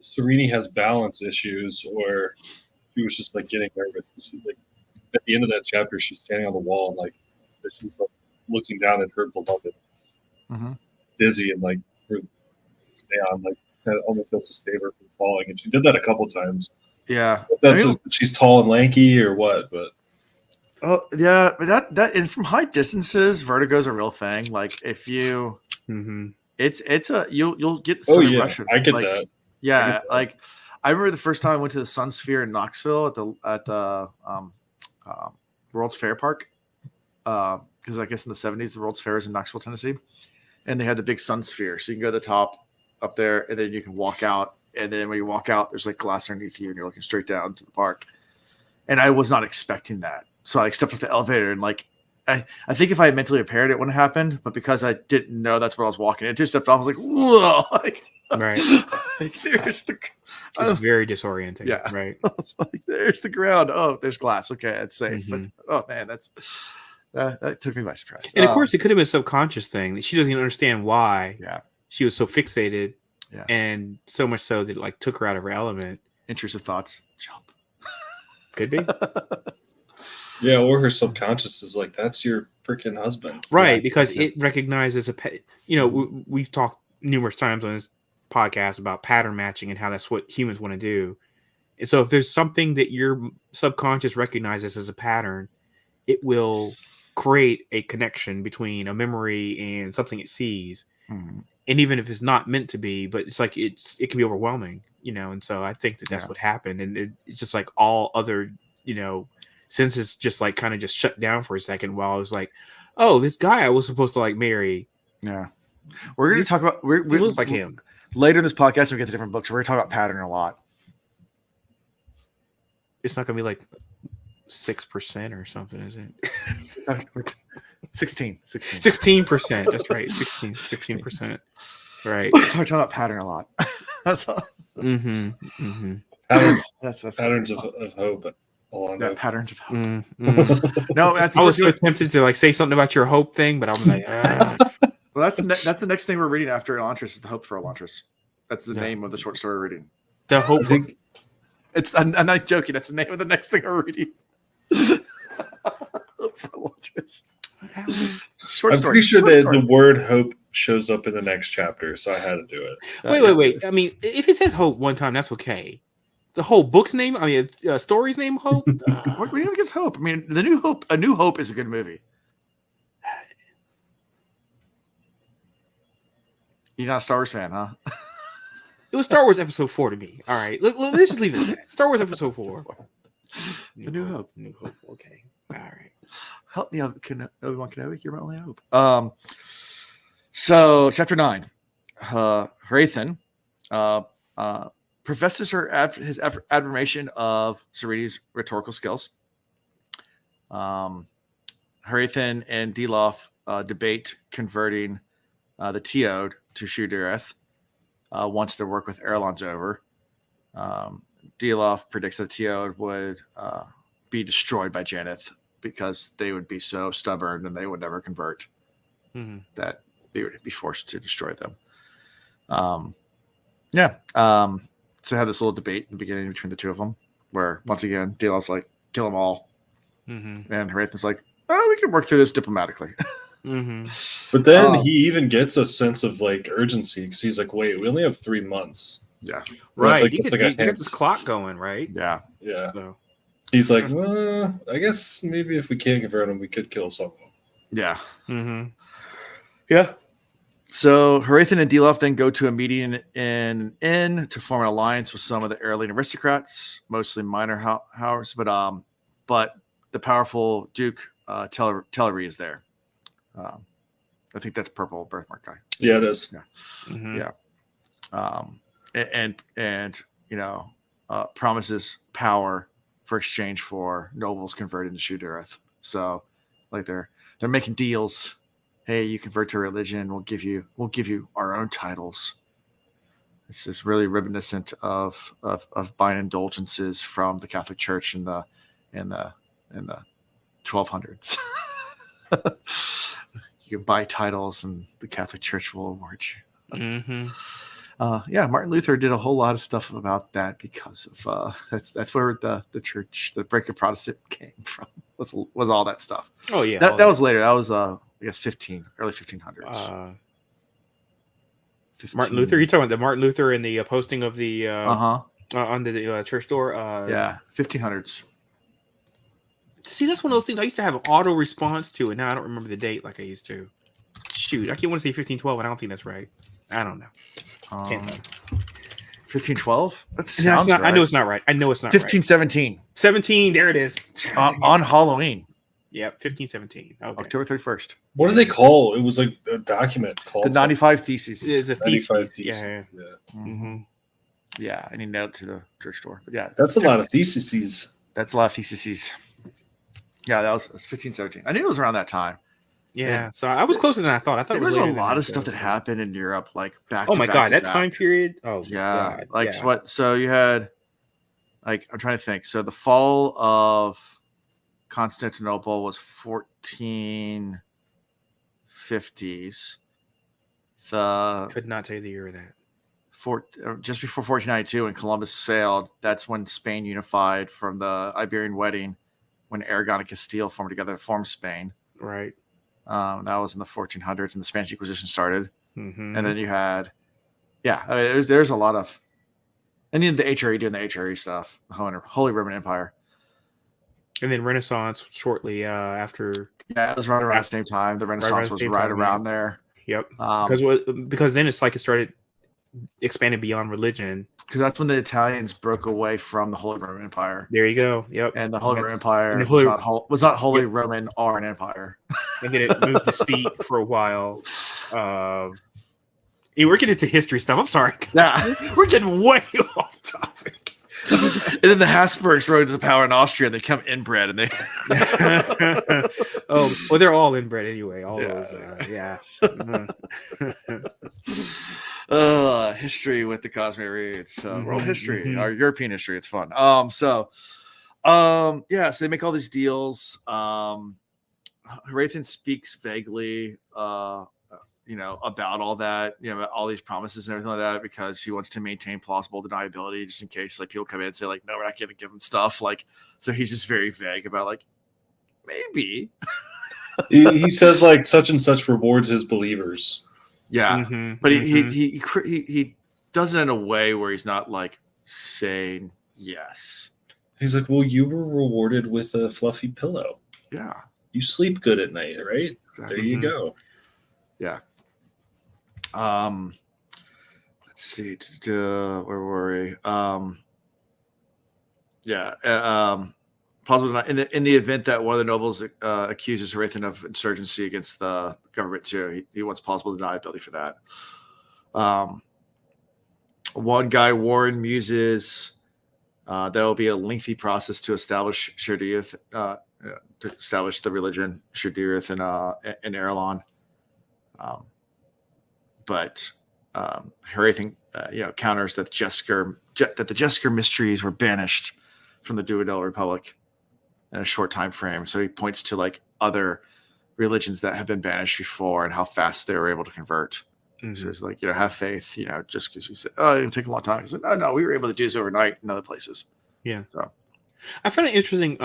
Serene has balance issues, or she was just like getting nervous. She, like, at the end of that chapter, she's standing on the wall and like she's like looking down at her beloved, dizzy, and like her stay on, like that almost has to save her from falling. And she did that a couple times. Yeah, that's she's tall and lanky, or what? But oh yeah, but that and from high distances, vertigo's a real thing. Like if you, it's a you'll get. Russian. I get that. Yeah, like I remember the first time I went to the Sun Sphere in Knoxville at the World's Fair Park, because I guess in the 70s the World's Fair is in Knoxville, Tennessee, and they had the big Sun Sphere, so you can go to the top up there, and then you can walk out, and then when you walk out, there's like glass underneath you, and you're looking straight down to the park. And I was not expecting that, so I stepped off the elevator, and like I think if I had mentally prepared, it wouldn't have happened, but because I didn't know that's what I was walking into, stepped off, I was like, whoa, like. Right. Like, there's the it's very disorienting. Yeah. Right. Like, there's the ground. Oh, there's glass. Okay, it's safe. But oh man, that took me by surprise. And of course, it could have been a subconscious thing that she doesn't even understand why. Yeah. She was so fixated. Yeah. And so much so that it like took her out of her element. Intrusive thoughts. Jump. Could be. Yeah, or her subconscious is like, that's your freaking husband. Right, Yeah, because it recognizes a pet. We've talked numerous times on this podcast about pattern matching and how that's what humans want to do. And so if there's something that your subconscious recognizes as a pattern, it will create a connection between a memory and something it sees. And even if it's not meant to be, but it's like it can be overwhelming, and so I think that's what happened. And it's just like all other, senses just like kind of just shut down for a second while I was like, oh, this guy I was supposed to like marry. Yeah. We're going to talk about, he looks like him. Later in this podcast, when we get to different books, we're going to talk about pattern a lot. It's not going to be like 6% or something, is it? 16%. That's right. 16%. Right. We're talking about pattern a lot. That's all. That's patterns of hope. Yeah, patterns of hope. No, I was so tempted to like say something about your hope thing, but I was like, Well, that's the next thing we're reading after Elantris is the Hope for Elantris. That's the name of the short story we're reading. The Hope. I'm not joking. That's the name of the next thing we're reading. Hope for Elantris. Short story. I'm pretty sure that the word hope shows up in the next chapter, so I had to do it. Wait. I mean, if it says hope one time, that's okay. The whole book's name, story's name, Hope. What do you think is Hope? I mean, A New Hope is a good movie. You're not a Star Wars fan, huh? It was Star Wars Episode 4 to me. All right, let's just leave it at that. Star Wars Episode 4. A New Hope. New Hope. Okay. All right. Help me, Obi-Wan Kenobi. You're my only hope. So chapter 9, Hrathen professes his admiration of Serene's rhetorical skills. Hrathen and Deloff debate converting the Teod to Shu-Dereth once their work with Erlon's over. Deloff predicts that Teod would be destroyed by Janeth because they would be so stubborn and they would never convert that they would be forced to destroy them. So I had this little debate in the beginning between the two of them, where once again, Delos like, kill them all. And Hrathen's like, oh, we can work through this diplomatically. But then he even gets a sense of like urgency because he's like, wait, we only have 3 months. Yeah. Right. Like, You get this clock going, right? Yeah. Yeah. So. He's like, well, I guess maybe if we can't convert them, we could kill some of them. Yeah. Yeah. So Hrathen and Delof then go to a meeting in an inn to form an alliance with some of the Airline aristocrats, mostly minor houses, but the powerful Duke Tellery is there. I think that's purple birthmark guy. Yeah, it is. Yeah. And promises power for exchange for nobles converted to Shudurith. So like they're making deals. Hey, you convert to religion, we'll give you our own titles. It's just really reminiscent of buying indulgences from the Catholic Church in the 1200s. You can buy titles, and the Catholic Church will award you. Martin Luther did a whole lot of stuff about that because of that's where the church, the break of Protestant came from. Was all that stuff. Oh yeah, that was later. That was I guess early 1500s. 15. Martin Luther. You're talking about the Martin Luther and the posting of the on the church door. 1500s. See, that's one of those things I used to have an auto response to, and now I don't remember the date like I used to. Shoot, I can't want to say 1512, and I don't think that's right. I don't know. Can't know. 1512? That's not, right. I know it's not right. 1517. 17, there it is. On Halloween. Yep, 1517. Okay. October 31st. What do they call? It was like a document called the 95 Theses. The 95 Theses. Yeah. Yeah, I need to note to the church door. But yeah, that's a lot of theses. That's a lot of theses. Yeah, that was 1517. I knew it was around that time. Yeah, so I was closer than I thought. I thought there was a lot of stuff that happened in Europe, like back. Oh my god, that back. time period. Oh yeah, god. Like what? So you had, like, I'm trying to think. So the fall of Constantinople was 1450s. Could not tell you the year of that. Just before 1492, when Columbus sailed, that's when Spain unified from the Iberian wedding, when Aragon and Castile formed together to form Spain. Right. That was in the 1400s, and the Spanish Inquisition started. And then you had, there's a lot of, and then the HRE doing the HRE stuff, the Holy Roman Empire. And then Renaissance shortly after. Yeah, it was right around the same time. The Renaissance was right around there. Yep. Because then it's like it started expanding beyond religion. Because that's when the Italians broke away from the Holy Roman Empire. There you go. Yep. And the Holy Roman Empire was not Holy Roman or an empire. And then it moved the seat for a while. We're getting into history stuff. I'm sorry. Yeah. We're getting way off topic. And then the Habsburgs rose to power in Austria, and they become inbred, and they. They're all inbred anyway. All those, history with the Cosmic Reads. World history, our European history. It's fun. So they make all these deals. Hrathen speaks vaguely, about all that, about all these promises and everything like that, because he wants to maintain plausible deniability, just in case like people come in and say like, no, we're not going to give him stuff. Like, so he's just very vague about like, maybe. he says like such and such rewards his believers. Yeah, but he does it in a way where he's not like saying yes. He's like, well, you were rewarded with a fluffy pillow. Yeah, you sleep good at night, right? Exactly. There you go. Yeah. Let's see. Where were we? Possible in the event that one of the nobles accuses Hrathen of insurgency against the government too, he wants possible deniability for that. One guy, Warren, muses there will be a lengthy process to establish Shudurith, to establish the religion Shudurith in Erelon. But Hrathen, counters that the Jesker mysteries were banished from the Duodel Republic. in a short time frame. So he points to like other religions that have been banished before and how fast they were able to convert. So it's like, have faith, just because you said, oh, it take a long time. He said, no, we were able to do this overnight in other places. Yeah. So I found it interesting,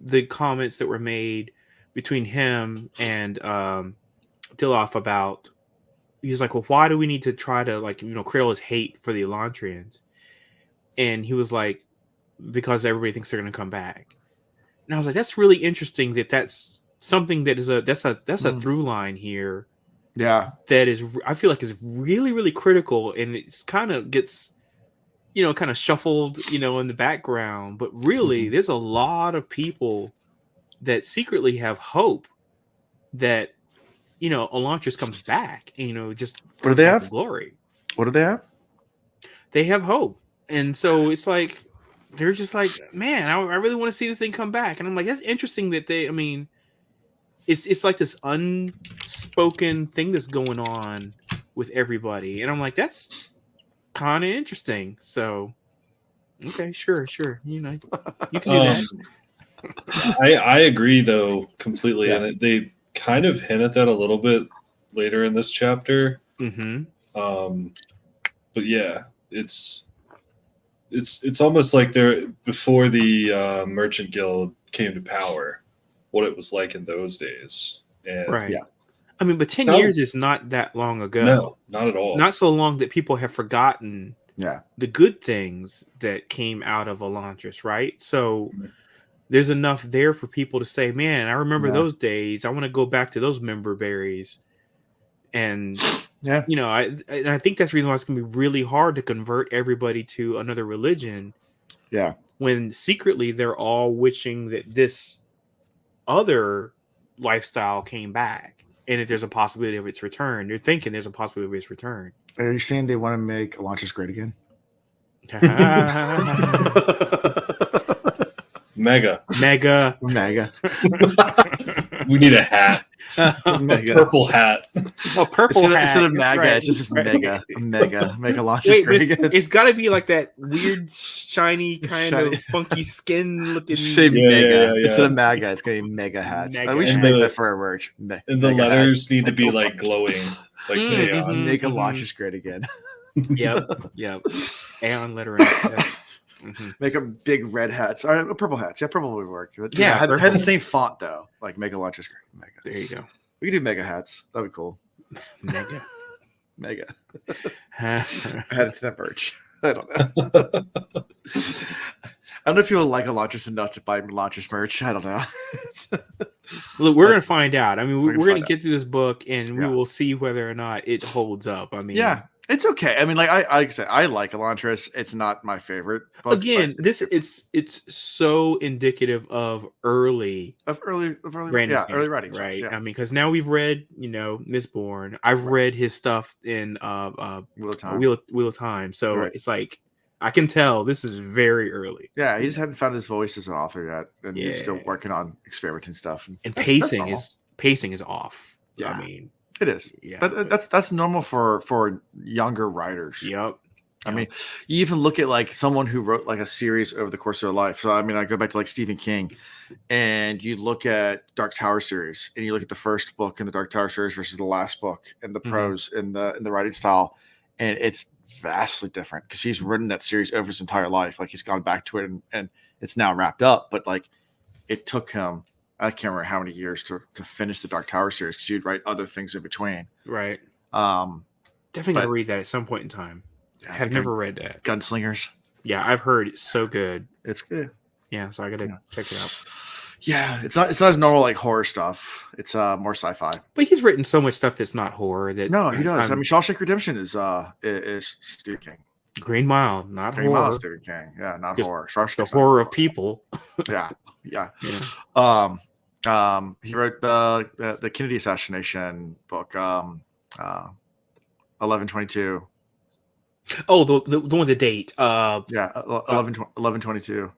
the comments that were made between him and Diloff about, he's like, well, why do we need to try to create all this hate for the Elantrians? And he was like, because everybody thinks they're going to come back. And I was like, that's really interesting that's something that is that's a through line here. Yeah. That is, I feel like is really, really critical. And it's kind of gets, kind of shuffled, in the background. But really, there's a lot of people that secretly have hope that, Elantris comes back. And, just what do they have? Glory. What do they have? They have hope. And so it's like, they're just like, man, I really want to see this thing come back. And I'm like, that's interesting that it's like this unspoken thing that's going on with everybody. And I'm like, that's kind of interesting. So, okay, sure. You can do that. I agree, though, completely. Yeah. And they kind of hint at that a little bit later in this chapter. Mm-hmm. But yeah, it's almost like they're before the Merchant Guild came to power, what it was like in those days. And right. Yeah. I mean, but 10 years is not that long ago. No, not at all. Not so long that people have forgotten the good things that came out of Elantris, right? So there's enough there for people to say, man, I remember those days. I want to go back to those member berries. And I think that's the reason why it's going to be really hard to convert everybody to another religion. Yeah. When secretly they're all wishing that this other lifestyle came back, and if there's a possibility of its return, they're thinking there's a possibility of its return. Are you saying they want to make Elantris great again? Mega. We need a hat. Mega. Purple hat. Oh, purple hat. Instead of MAGA, right. it's just mega. Mega. Make Elantris great again. It's got to be like that weird, shiny, of funky skin looking. Say mega. Yeah. Instead of MAGA, it's going to be mega hats. Mega we should hat. make that for our merch. And the letters need to be like glowing. Like neon. Make Elantris great again. Yep. Aeon lettering. Make them big red hats. All right, purple hats. Yeah, purple would work. But, yeah, had the same font though. Like make Elantris great. Mega. There you go. We could do mega hats. That'd be cool. Mega. I had it to that merch. I don't know. I don't know if you will like Elantris enough to buy Elantris merch. I don't know. Look, we're gonna find out. I mean, we're gonna get through this book, and we will see whether or not it holds up. I mean, it's okay. I mean, like I said, I like Elantris. It's not my favorite book. Again, it's so indicative of early writing, early writing, right? Yeah. I mean, because now we've read, Mistborn. I've read his stuff in Wheel of Time. So it's like I can tell this is very early. Yeah, he just hadn't found his voice as an author yet, and he's still working on experimenting stuff. And pacing is off. Yeah, I mean. It is, but that's normal for younger writers. Yep. I mean, you even look at like someone who wrote like a series over the course of their life. So I mean, I go back to like Stephen King, and you look at Dark Tower series, and you look at the first book in the Dark Tower series versus the last book, and the prose and the writing style, and it's vastly different because he's written that series over his entire life. Like he's gone back to it, and it's now wrapped up. But like, it took him. I can't remember how many years to finish the Dark Tower series because you'd write other things in between. Right. Definitely gonna read that at some point in time. I have never read that. Gunslingers. Yeah, I've heard it's so good. It's good. Yeah, so I gotta check it out. Yeah, it's not as normal like horror stuff. It's more sci-fi. But he's written so much stuff that's not horror. That no, he does. I mean, Shawshank Redemption is Stephen King. Green Mile, not Green horror. Mile, Stephen King. Yeah, not just horror. The horror of people. Yeah. He wrote the Kennedy assassination book, 11/22. Oh, the one with the date. 11/22.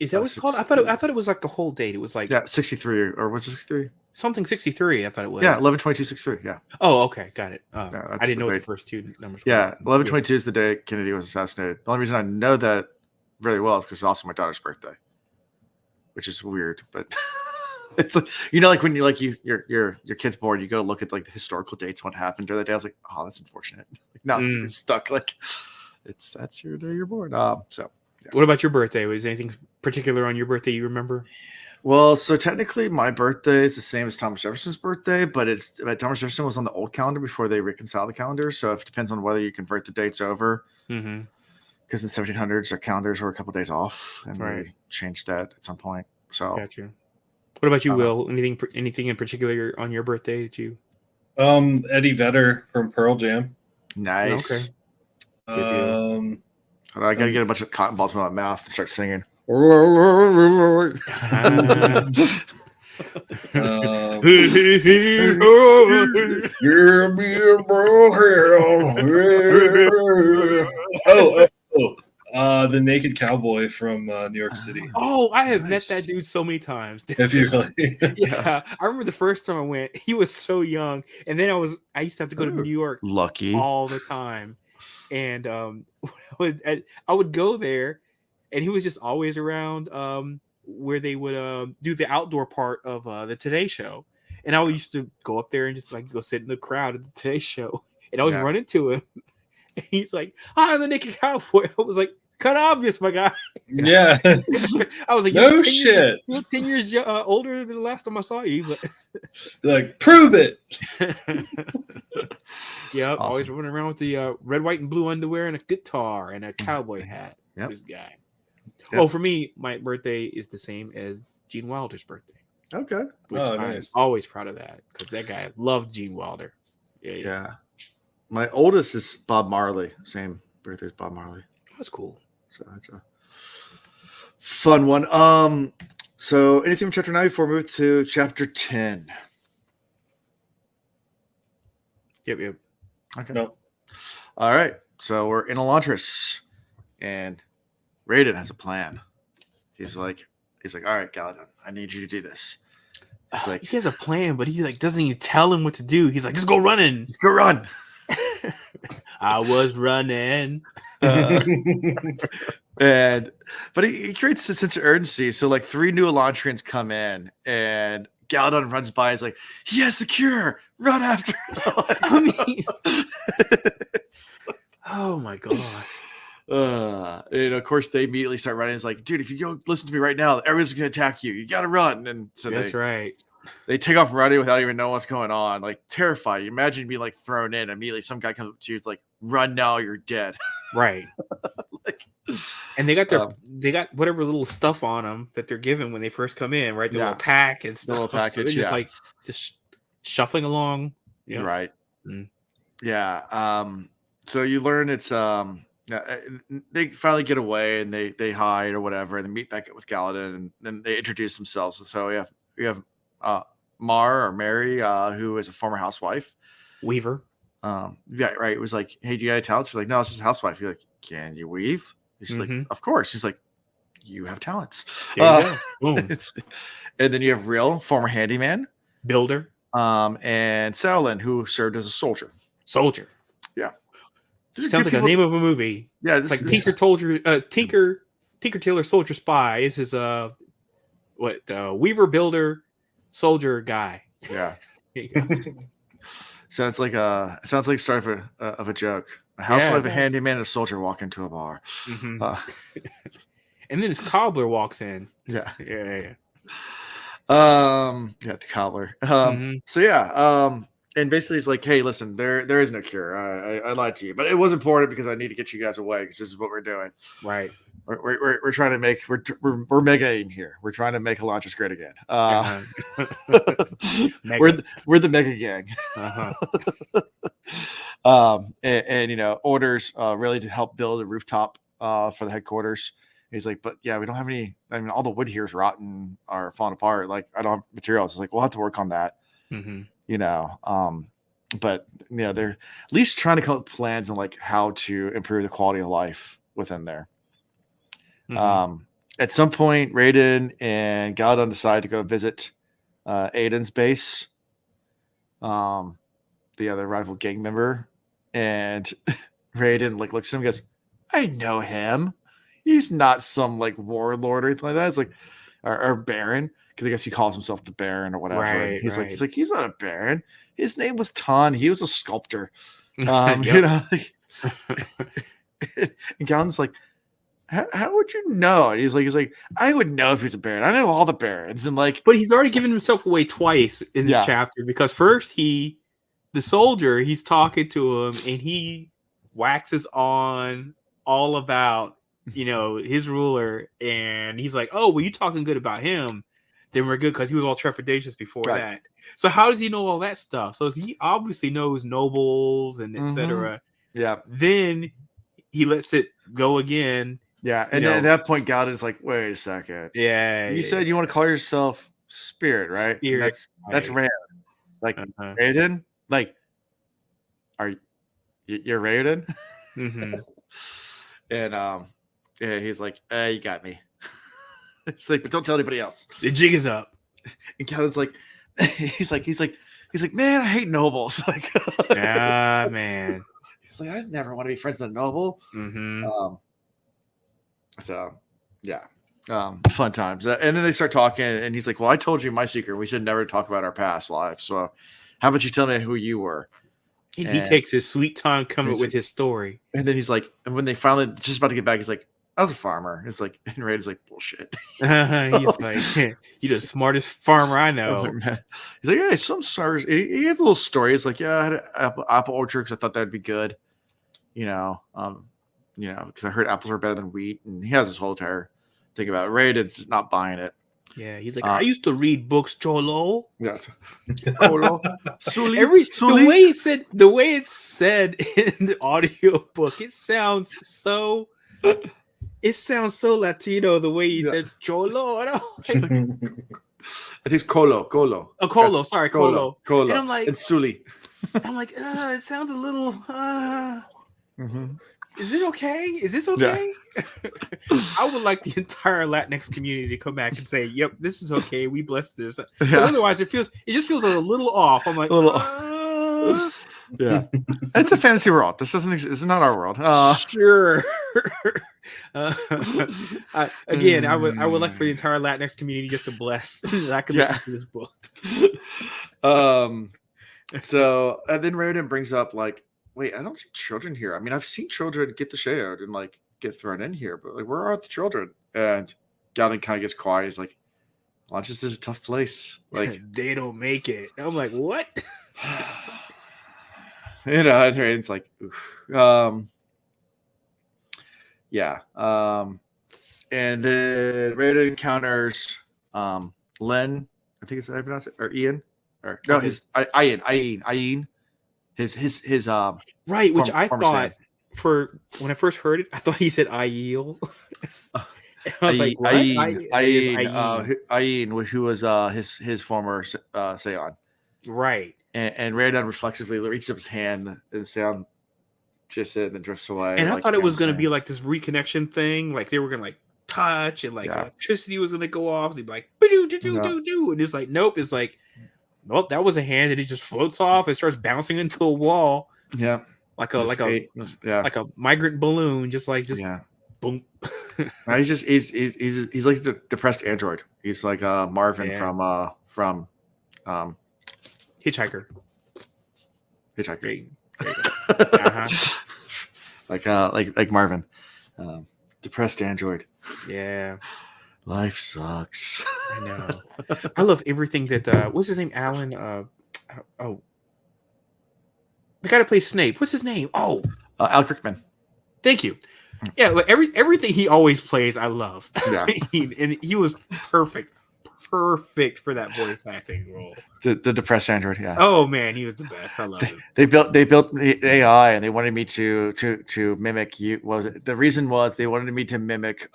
Is that what it's called? I thought it was like the whole date. It was like 63 or was it 63? Something 63. I thought it was. Yeah, 11/22/63. Yeah. Oh, okay, got it. I didn't know what the first two numbers were. Yeah, 11/22 is the day Kennedy was assassinated. The only reason I know that very well is because it's also my daughter's birthday. which is weird, but it's like, you know, like when you like your kid's born, you go look at like the historical dates, what happened during the day. I was like, oh, that's unfortunate. Now it's stuck. Like that's your day you're born. So yeah. What about your birthday? Was anything particular on your birthday you remember? Well, so technically my birthday is the same as Thomas Jefferson's birthday, but Thomas Jefferson was on the old calendar before they reconciled the calendar. So it depends on whether you convert the dates over. Mm-hmm. Because in the 1700s, our calendars were a couple of days off, and Right. we changed that at some point. So, Gotcha. What about you, Will? Anything in particular on your birthday that you? Eddie Vedder from Pearl Jam. nice. Okay. Good deal. I got to get a bunch of cotton balls in my mouth and start singing. The Naked Cowboy from New York City. Oh, I have Nice. met that dude so many times. If you Yeah, I remember the first time I went. He was so young, and then I used to have to go to New York Lucky. all the time, and I would go there, and he was just always around where they would do the outdoor part of the Today Show, and I used to go up there and just like go sit in the crowd at the Today Show, and I always run into him, and he's like, "Hi, I'm the Naked Cowboy." I was like, "Kind of obvious, my guy." Yeah. I was like, No "You're 10 shit. You're 10 years older than the last time I saw you, but Like, prove it. yeah, Awesome. always running around with the red, white, and blue underwear and a guitar and a cowboy hat." Yep. This guy. Yep. Oh, for me, my birthday is the same as Gene Wilder's birthday, Okay. which Oh, I'm nice. always proud of that because that guy loved Gene Wilder. Yeah. My oldest is Bob Marley. Same birthday as Bob Marley. That's cool. So that's a fun one. So anything from chapter 9 before we move to chapter 10? Yep. Okay. No. All right. So we're in Elantris, and Hrathen has a plan. He's like, all right, Galadon, I need you to do this. He's like, He has a plan, but he like doesn't even tell him what to do. He's like, "Just go running." go run. I was running. But he creates a sense of urgency. So like 3 new Elantrians come in, and Galadon runs by. And is like, he has the cure. Run after him. I mean, oh my gosh. And of course they immediately start running. It's like, dude, if you go listen to me right now, everyone's gonna attack you. You gotta run. And so That's right. they take off running without even knowing what's going on. Like terrified. You imagine being like thrown in immediately. Some guy comes up to you, it's like, run now, you're dead. Right. Like, And they got whatever little stuff on them that they're given when they first come in, right? The Yeah. little pack and stuff. little So package, they're just yeah. like just shuffling along. Yeah. Right. Mm. Yeah. So you learn it's they finally get away and they hide or whatever, and they meet back up with Galadon, and then they introduce themselves. So we have Mar or Mary, who is a former housewife. Weaver. Yeah, right. It was like, hey, do you got any talents? She's like, no, it's just a housewife. You're like, can you weave? She's like, of course. She's like, you have talents. There you go. Boom. And then you have Real, former handyman, Builder. and Sauron, who served as a soldier. Soldier. These are Sounds good like a people. name of a movie. Yeah, It's like Tinker Tailor Soldier Spy. This is Weaver, Builder, Soldier guy. Yeah. There you go. Sounds like the start of a joke. A housewife, it a does. handyman, and a soldier walk into a bar. Mhm. Uh, And then his cobbler walks in. yeah. Yeah. The cobbler. Mhm. So yeah. And basically he's like, hey, listen, there is no cure. I lied to you, but it was important because I need to get you guys away because this is what we're doing. Right. We're trying to make we're mega aim here. We're trying to make Elantris great again. We're the mega gang. And you know, orders really to help build a rooftop for the headquarters. He's like, but yeah, we don't have any. I mean, all the wood here is rotten or falling apart. Like, I don't have materials. It's like, we'll have to work on that. You know, but you know, they're at least trying to come up with plans on like how to improve the quality of life within there. At some point, Hrathen and Galadon decide to go visit Aiden's base, the other rival gang member, and Hrathen like looks at him and goes, I know him. He's not some like warlord or anything like that. It's like, or Baron, because I guess he calls himself the Baron or whatever. Right, He's right. like he's not a Baron. His name was Ton. He was a sculptor. You Yep. know, and Galen's like, how would you know? And he's like, I would know if he's a Baron. I know all the Barons, and like, But he's already given himself away twice in this Yeah. chapter because first the soldier, he's talking to him and he waxes on all about, his ruler, and he's like, oh, well, you talking good about him, then we're good, because he was all trepidatious before Right. that. So how does he know all that stuff? So he obviously knows nobles and etc. yeah, Then he lets it go again. yeah. And You then at know. that point, Galen's like, wait a second. Yeah. You said you want to call yourself Spirit, right? And Spirit, that's right. rare. Like Hrathen, like, you're Hrathen? Mm-hmm. And yeah, he's like, you got me. It's like, but don't tell anybody else. The jig is up. And Galen's like, he's like, man, I hate nobles. Like, Yeah, man. he's like, I never want to be friends with a noble. Mm-hmm. So yeah, fun times. And then they start talking, and he's like, well, I told you my secret. We should never talk about our past lives. So how about you tell me who you were? And he takes his sweet time coming up with his story. And then he's like, and when they finally just about to get back, he's like, I was a farmer. It's like, and Raid's like, bullshit. He's like, you're the smartest farmer I know. He's like, yeah, some stars. He has a little story. He's like, yeah, I had an apple orchard because I thought that'd be good. Because I heard apples are better than wheat, and he has this whole entire thing about it. Raid is just not buying it. Yeah, he's like, I used to read books, Cholo. Yeah. Cholo. The way it's said in the audio book, it sounds so Latino the way he says Cholo. And I'm like, I think it's Colo. Oh, Colo. Sorry, Colo. Colo. And I'm like, it's Suli. I'm like, it sounds a little. Mm-hmm. Is it okay? Is this okay? Yeah. I would like the entire Latinx community to come back and say, "Yep, this is okay. We bless this." Yeah. Otherwise, it just feels a little off. I'm like, yeah, it's a fantasy world. This is not our world. Sure. Again, I would like for the entire Latinx community just to bless that I can listen to this book. So and then Hrathen brings up like, wait, I don't see children here. I mean, I've seen children get the shade and like get thrown in here, but like, where are the children? And Galen kind of gets quiet. He's like, Elantris is a tough place. Like, they don't make it. I'm like, what? And Hrathen's like, yeah. And then Hrathen encounters Len. I think it's how I pronounce it, or Ian, or no, his Ian. His right, which I thought for when I first heard it, I thought he said Aiel. I was like, what? Ian, who was his former Seon. Right. And Hrathen reflexively reaches up his hand, and Seon just and then drifts away. And I thought it was going to be like this reconnection thing, like they were going to like touch and like electricity was going to go off. They'd be like, do, and it's like, nope. It's like, nope, that was a hand, and it just floats off. It starts bouncing into a wall. Yeah, like a migrant balloon, just boom. He's like the depressed android. He's like Marvin from Hitchhiker. Like Marvin, depressed android. Yeah, life sucks. I know. I love everything that what's his name? Alan. The guy that plays Snape. What's his name? Al Kirkman. Thank you. Yeah, but everything he always plays, I love. Yeah, and he was perfect for that voice acting role. The depressed android. Yeah. Oh man, he was the best. I love him. They built the AI, and they wanted me to mimic you. The reason was they wanted me to mimic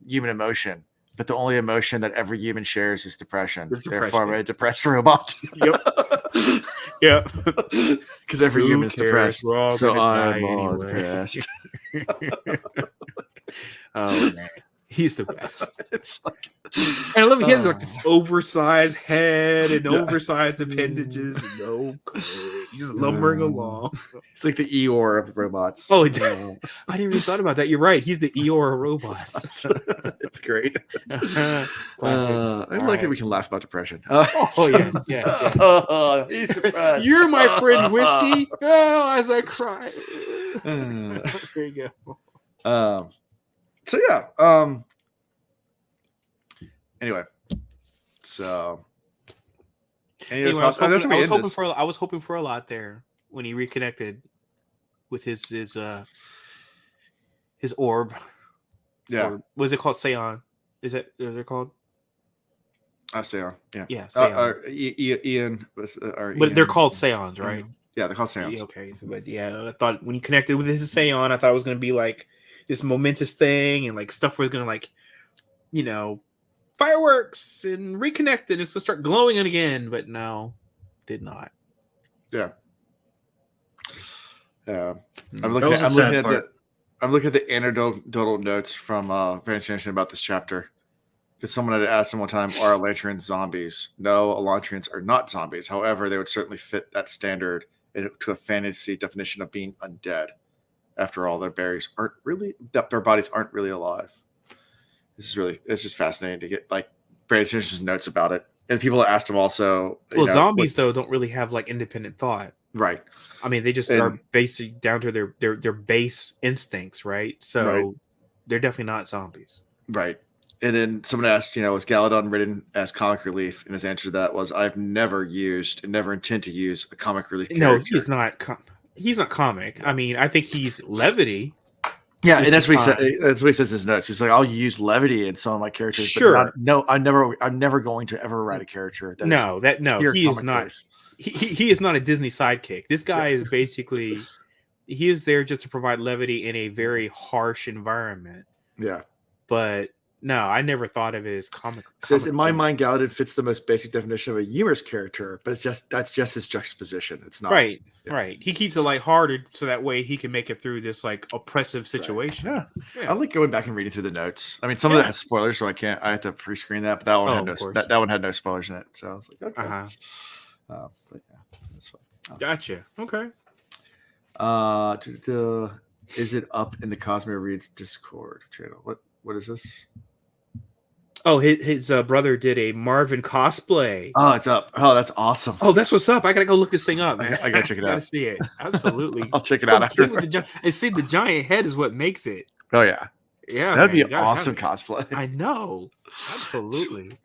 human emotion, but the only emotion that every human shares is depression. Therefore, I'm a depressed robot. Yep. Yeah. Because every human is depressed, so I'm all depressed. Oh man, he's the best. It's like, and I love he has like this oversized head and oversized appendages. No courage. just lumbering along. It's like the Eeyore of robots. Oh, I didn't even thought about that. You're right. He's the Eeyore of robots. It's great. Classic. I like it. We can laugh about depression. Oh yes, yes. He's depressed. You're my friend, Whiskey. Oh, as I cry. Uh, There you go. So yeah. Anyway, so any other Anyway, thoughts? I was hoping for a lot there when he reconnected with his orb. Yeah. Or, what is it called? Seon. Is it called? Seon. Yeah. Yeah, Seon. Ian. But they're called Seons, right? Yeah, they're called Seons. Okay, but yeah, I thought when he connected with his Seon, I thought it was going to be like this momentous thing, and like stuff was going to like, fireworks and reconnect, and it's going to start glowing again. But no, did not. Yeah. I'm I'm looking at the anecdotal notes from Van Sanderson about this chapter. Because someone had asked him one time, are Elantrians zombies? No, Elantrians are not zombies. However, they would certainly fit that standard to a fantasy definition of being undead. After all, their bodies aren't really alive. It's just fascinating to get like Brandon Sanderson's notes about it. And people asked him also. Zombies though don't really have like independent thought. Right. I mean, they just are basic down to their base instincts, right? So they're definitely not zombies. Right. And then someone asked, was Galadon written as comic relief? And his answer to that was, I've never used and never intend to use a comic relief character. No, he's not. He's not comic. I mean, I think he's levity. Yeah, and that's what he said. That's what he says in his notes. He's like, I'll use levity in some of my characters. Sure. But I'm never going to ever write a character. He is not. He is not a Disney sidekick. This guy is basically. He is there just to provide levity in a very harsh environment. Yeah. But no, I never thought of it as comic. Says in my mind, Galadon fits the most basic definition of a humorous character, but that's just his juxtaposition. It's not right. He keeps it lighthearted so that way he can make it through this like oppressive situation. Right. Yeah. I like going back and reading through the notes. I mean, some of that has spoilers, so I have to pre-screen that. But that one that one had no spoilers in it, so I was like, okay. But yeah, that's fine. Gotcha. Okay. Is it up in the Cosmere Reads Discord channel? What is this? Oh, his brother did a Marvin cosplay. Oh, it's up. Oh, that's awesome. Oh, that's what's up. I gotta go look this thing up, man. I gotta check it out. Gotta see it. Absolutely. I'll check it out after. And see, the giant head is what makes it. Oh yeah. Yeah, that'd be an awesome cosplay. I know. Absolutely.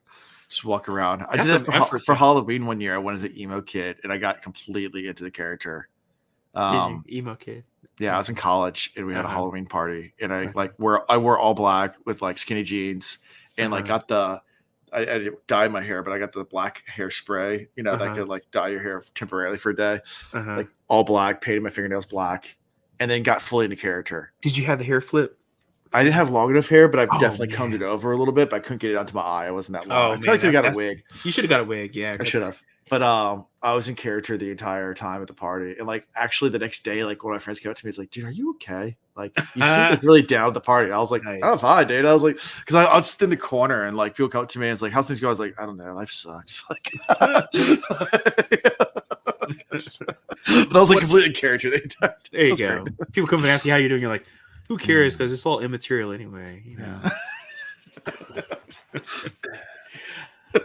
Just walk around. I did that for Halloween one year. I went as an emo kid, and I got completely into the character. Did you? Emo kid. Yeah, I was in college, and we had a Halloween party, and I wore all black with like skinny jeans. And like got I dyed my hair, but I got the black hairspray, that could like dye your hair temporarily for a day. Like all black, painted my fingernails black, and then got fully into character. Did you have the hair flip? I didn't have long enough hair, but I definitely combed it over a little bit, but I couldn't get it onto my eye. I wasn't that long. I feel like I got a wig. You should have got a wig, yeah. I should have. But I was in character the entire time at the party. And like actually the next day, like one of my friends came up to me, he's like, dude, are you okay? Like you seem like really down at the party. I was like, nice. I'm fine, dude. I was like, because I was just in the corner and like people come up to me and it's like, how's things going? I was like, I don't know, life sucks. Like but I was like completely in character the entire time. There you go. Great. People come and ask you how you're doing, you're like, who cares? Because it's all immaterial anyway,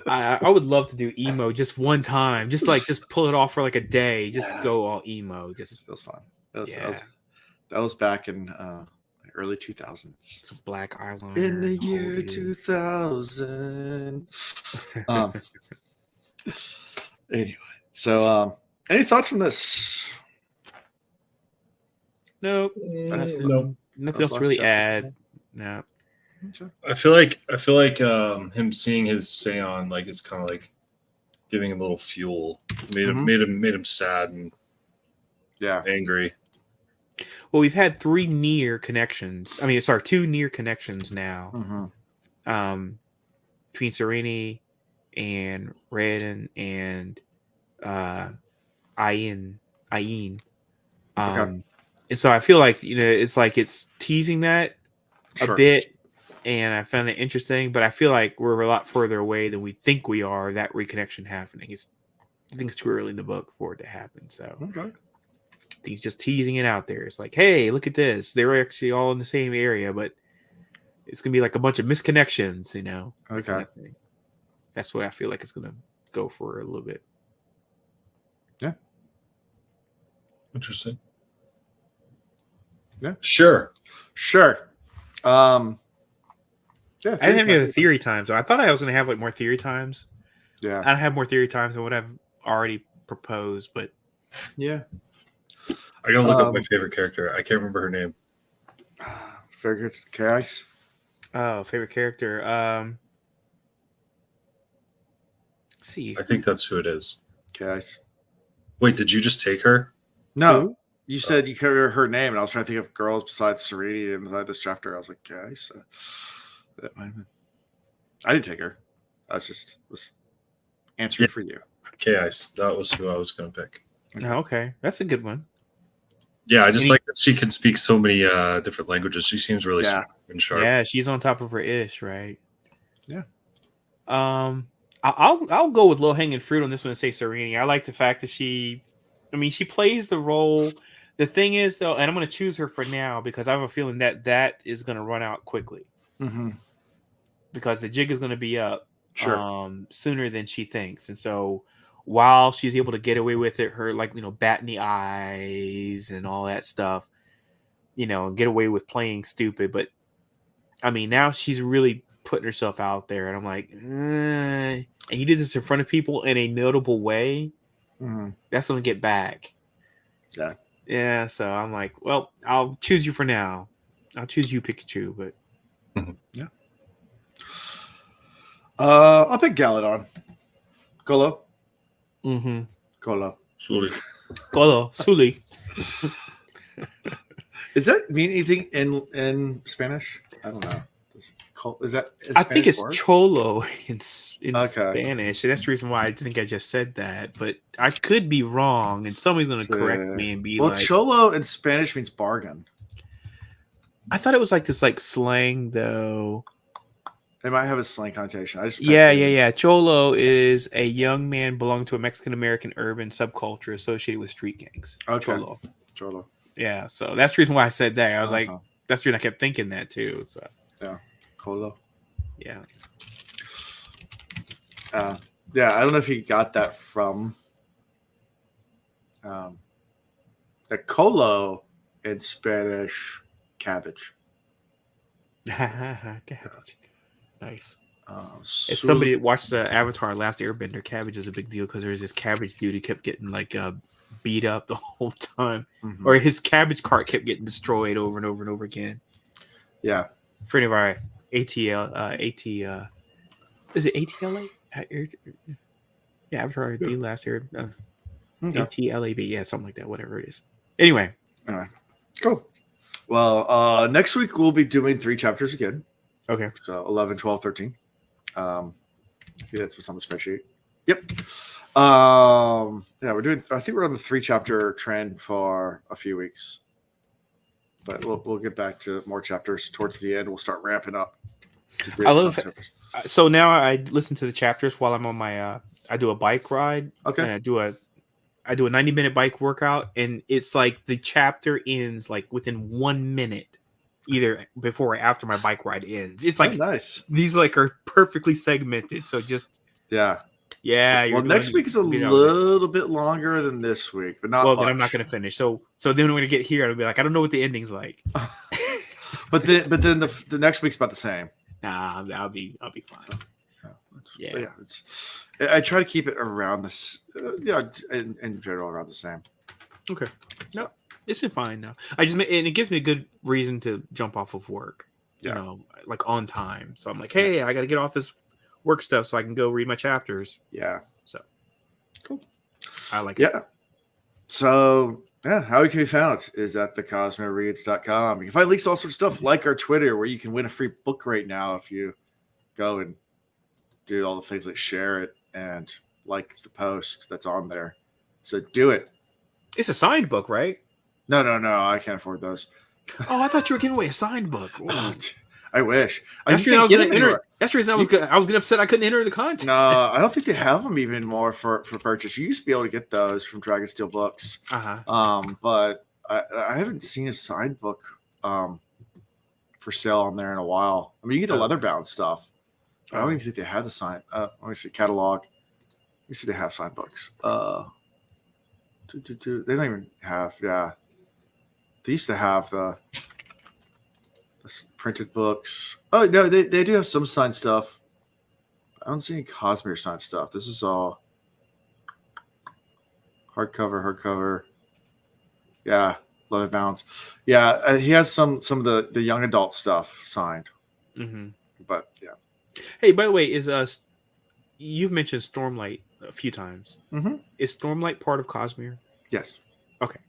I would love to do emo just one time, just pull it off for like a day, just go all emo. Just that was fun. That was back in early 2000s. Some black eyeliner in the year 2000. Anyway, so any thoughts from this? Nope. Nothing else really add. No. I feel like him seeing his Seon, like it's kind of like giving him a little fuel. Made him sad and angry. Well, we've had 3 near connections. I mean, 2 near connections now. Between Sereni and Hrathen and Ayin. And so I feel like it's like it's teasing that a bit. And I found it interesting, but I feel like we're a lot further away than we think we are. That reconnection happening. It's I think it's too early in the book for it to happen. So Okay. I think he's just teasing it out there. It's like, hey, look at this. They're actually all in the same area, but it's gonna be like a bunch of misconnections, you know. Okay. Kind of thing. That's what I feel like it's gonna go for a little bit. Yeah. Interesting. Yeah. Sure. Yeah, I didn't have any other time. theory times. I thought I was gonna have like more theory times. Yeah. I have more theory times than what I've already proposed, but Yeah. I gotta look up my favorite character. I can't remember her name. Favorite Chaos. oh, favorite character. Let's see. I think that's who it is. Chaos. Wait, did you just take her? No. Who? You said you covered her name, and I was trying to think of girls besides Serenity inside this chapter. I was like, Chaos. That might have been. I didn't take her. I was answering for you. Chaos. That was who I was going to pick. Oh, okay, that's a good one. Yeah, I just like that she can speak so many different languages. She seems really smart and sharp. Yeah, she's on top of her ish, right? Yeah. I'll go with low hanging fruit on this one and say Serenity. I like the fact that she plays the role. The thing is, though, and I'm going to choose her for now because I have a feeling that is going to run out quickly Mm-hmm. because the jig is going to be up Sure. sooner than she thinks. And so while she's able to get away with it, her bat in the eyes and all that stuff, get away with playing stupid. But I mean, now she's really putting herself out there, and I'm like, and you did this in front of people in a notable way. Mm-hmm. That's going to get back. Yeah. Yeah. So I'm like, well, I'll choose you for now. I'll choose you, Pikachu. But Yeah. I'll pick Galadon. Golo. mm-hmm. Golo. Sorry. Golo, Suli. Does that mean anything in Spanish? I don't know. Is that? I think it's word? Cholo in Okay. Spanish, and that's the reason why I think I just said that. But I could be wrong, and somebody's going to correct me and be like, Cholo in Spanish means bargain. I thought it was like this slang though. It might have a slang connotation. I just Yeah. Cholo is a young man belonging to a Mexican American urban subculture associated with street gangs. Okay. Cholo. Yeah, so that's the reason why I said that. I was like, that's the reason I kept thinking that too. So yeah, Colo. Yeah. Yeah, I don't know if you got that from the colo in Spanish, cabbage. Cabbage. Nice. If So, somebody watched the Avatar Last Airbender, cabbage is a big deal because there's this cabbage dude who kept getting beat up the whole time, or his cabbage cart kept getting destroyed over and over and over again. Yeah. For any of our is it ATLA? Yeah, Avatar the Last Air. ATLAB. Yeah, something like that. Whatever it is. Anyway. All right. Cool. Well, next week we'll be doing 3 chapters again. Okay. So 11, 12, 13. I think that's what's on the spreadsheet. Yep. Yeah, I think we're on the 3 chapter trend for a few weeks. But we'll get back to more chapters towards the end. We'll start ramping up. I love it. So now I listen to the chapters while I'm on my I do a bike ride. Okay. And I do a 90-minute bike workout, and it's like the chapter ends like within 1 minute, either before or after my bike ride ends. It's like nice. These are perfectly segmented. So just yeah. Well, next week is a little bit longer than this week, but not. Well, much. then I'm not going to finish. So then when we get here, I'll be like, I don't know what the ending's like. but then the next week's about the same. Nah, I'll be fine. Yeah. I try to keep it around this. In general, around the same. Okay. No, it's been fine now. And it gives me a good reason to jump off of work. Yeah. On time. So I'm like, hey, I got to get off this work stuff so I can go read my chapters. Yeah. So cool. I like it. Yeah. So how we can be found is at thecosmoreads.com. You can find links to all sorts of stuff like our Twitter, where you can win a free book right now if you go and do all the things like share it and like the post that's on there. So do it. It's a signed book, right? No. I can't afford those. Oh, I thought you were giving away a signed book. I wish. That's the reason I was gonna enter. That's the reason I was gonna upset I couldn't enter the content. No, I don't think they have them even more for purchase. You used to be able to get those from Dragonsteel Books. But I haven't seen a signed book for sale on there in a while. I mean, you get the leather-bound stuff. I don't even think they have the signed. Let me see catalog. Let me see. They have signed books. They don't even have. Yeah, they used to have the printed books. Oh no, they do have some signed stuff. I don't see any Cosmere signed stuff. This is all hardcover. Yeah, leather bounds. Yeah, he has some of the young adult stuff signed. Mm-hmm. But yeah. Hey, by the way, is you've mentioned Stormlight a few times. Mm-hmm. Is Stormlight part of Cosmere? Yes. Okay.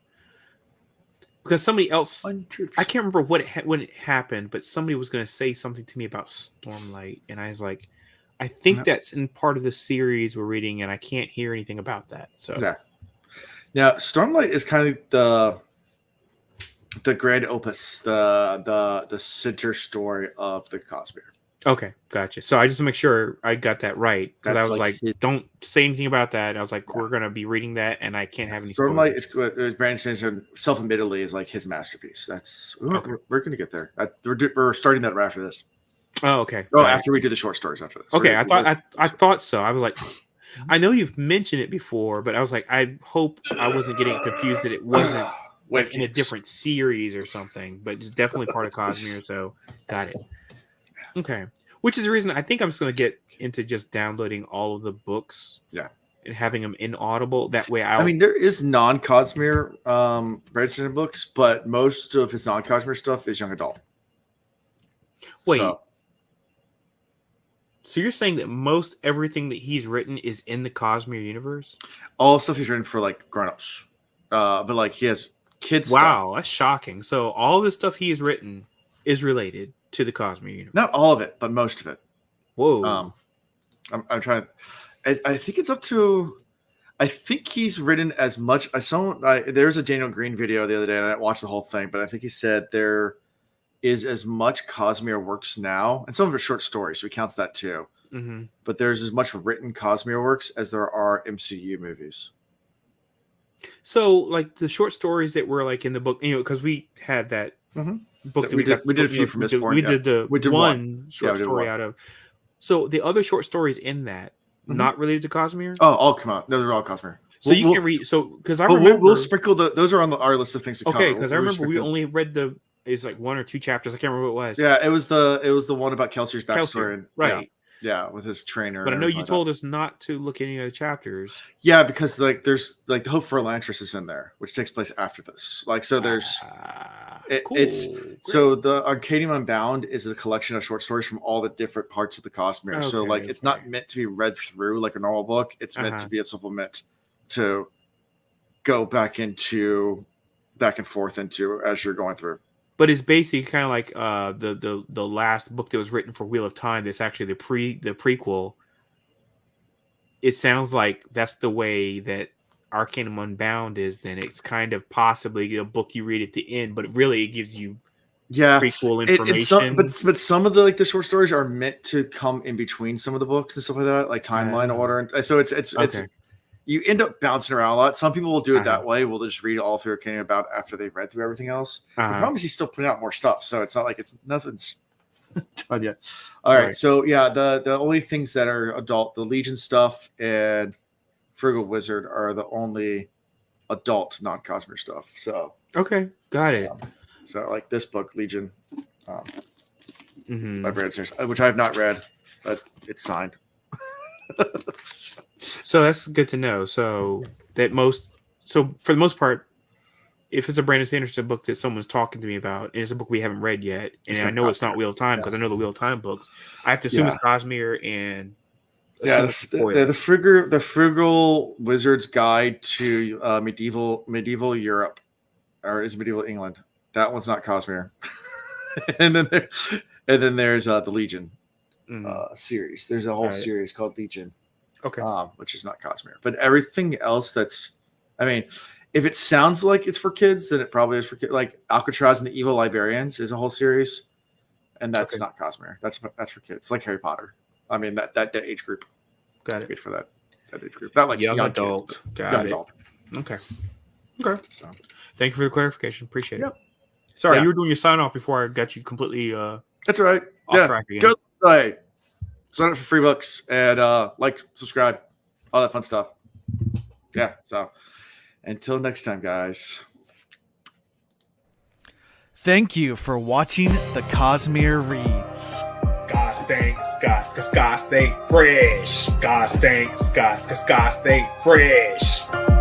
Because somebody else, 100%. I can't remember when it happened, but somebody was going to say something to me about Stormlight, and I was like, I think that's in part of the series we're reading, and I can't hear anything about that. So yeah. Now, Stormlight is kind of the grand opus, the center story of the Cosmere. Okay, gotcha. So I just to make sure I got that right, because I was like, don't say anything about that. I was like, we're gonna be reading that, and I can't have any. Stormlight is Brandon Sanderson self-admittedly is like his masterpiece. That's we're gonna get there. We're starting that right after this. Oh, okay. Oh, after we do the short stories after this. Okay, I thought so. I was like, I know you've mentioned it before, but I was like, I hope I wasn't getting confused that it wasn't in a different series or something. But it's definitely part of Cosmere, so got it. Okay, which is the reason I think I'm just going to get into just downloading all of the books, and having them in Audible. That way, I mean, there is non-Cosmere Branson books, but most of his non-Cosmere stuff is young adult. Wait, so you're saying that most everything that he's written is in the Cosmere universe? All stuff he's written for like grown-ups, but like he has kids. Wow, that's shocking. So all the stuff he's written is related to the Cosmere universe. Not all of it, but most of it. Whoa. I'm trying. I think it's up to. I think he's written as much. There's a Daniel Green video the other day, and I watched the whole thing. But I think he said there is as much Cosmere works now, and some of it's short stories, so he counts that too. Mm-hmm. But there's as much written Cosmere works as there are MCU movies. So, like the short stories that were like in the book, because we had that. Mm-hmm. Book that we did a few from Mistborn. We did one short story out of. So the other short stories in that not related to Cosmere. Oh, all come out. Those are all Cosmere. So you can read. So because I remember we'll sprinkle those are on our list of things to cover. Okay, because I remember we only read it's like 1 or 2 chapters. I can't remember what it was. Yeah, it was the one about Kelsier's backstory. Kelsier, right. Yeah, with his trainer. But I know you told us not to look at any of the chapters. Yeah, because like there's like the Hope for Elantris is in there, which takes place after this. Like so, there's cool. It's great. So the Arcadium Unbound is a collection of short stories from all the different parts of the Cosmere. So like it's not meant to be read through like a normal book. It's meant to be a supplement to go back and forth into as you're going through. But it's basically kind of like the last book that was written for Wheel of Time. That's actually the prequel. It sounds like that's the way that Arcanum Unbound is. Then it's kind of possibly a book you read at the end, but really it gives you prequel information. But some of the short stories are meant to come in between some of the books and stuff like that, like timeline order. And so it's you end up bouncing around a lot. Some people will do it that way. We'll just read all through Arcane About after they've read through everything else. The problem is he's still putting out more stuff, so it's not like nothing's done yet. All right. So yeah, the only things that are adult, the Legion stuff and Frugal Wizard are the only adult non-Cosmere stuff. So okay, got it. So like this book, Legion, by Brandon Sanderson, which I have not read, but it's signed. So that's good to know. So for the most part, if it's a Brandon Sanderson book that someone's talking to me about, and it's a book we haven't read yet, and I know it's not Wheel of Time because I know the Wheel of Time books, I have to assume it's Cosmere and the Frugal Wizard's Guide to medieval Europe, or is it medieval England? That one's not Cosmere. and then there's the Legion series. There's a whole series called Legion. Okay. Which is not Cosmere. But everything else if it sounds like it's for kids, then it probably is for kids. Like Alcatraz and the Evil Librarians is a whole series. and that's Okay. not Cosmere. That's for kids, like Harry Potter. I mean that age group. Got It's it. good for that age group. Not like Young young adult. kids, but Got young it. adult. Okay. Okay. So Thank you for the clarification. Appreciate it. Yep. Sorry, Yeah. you were doing your sign off before I got you completely that's all right. off track again. Go to the site, sign up for free books, and like, subscribe, all that fun stuff. Yeah. So until next time, guys. Thank you for watching the Cosmere Reads. God stinks, God stay fresh. God stinks, God stay fresh.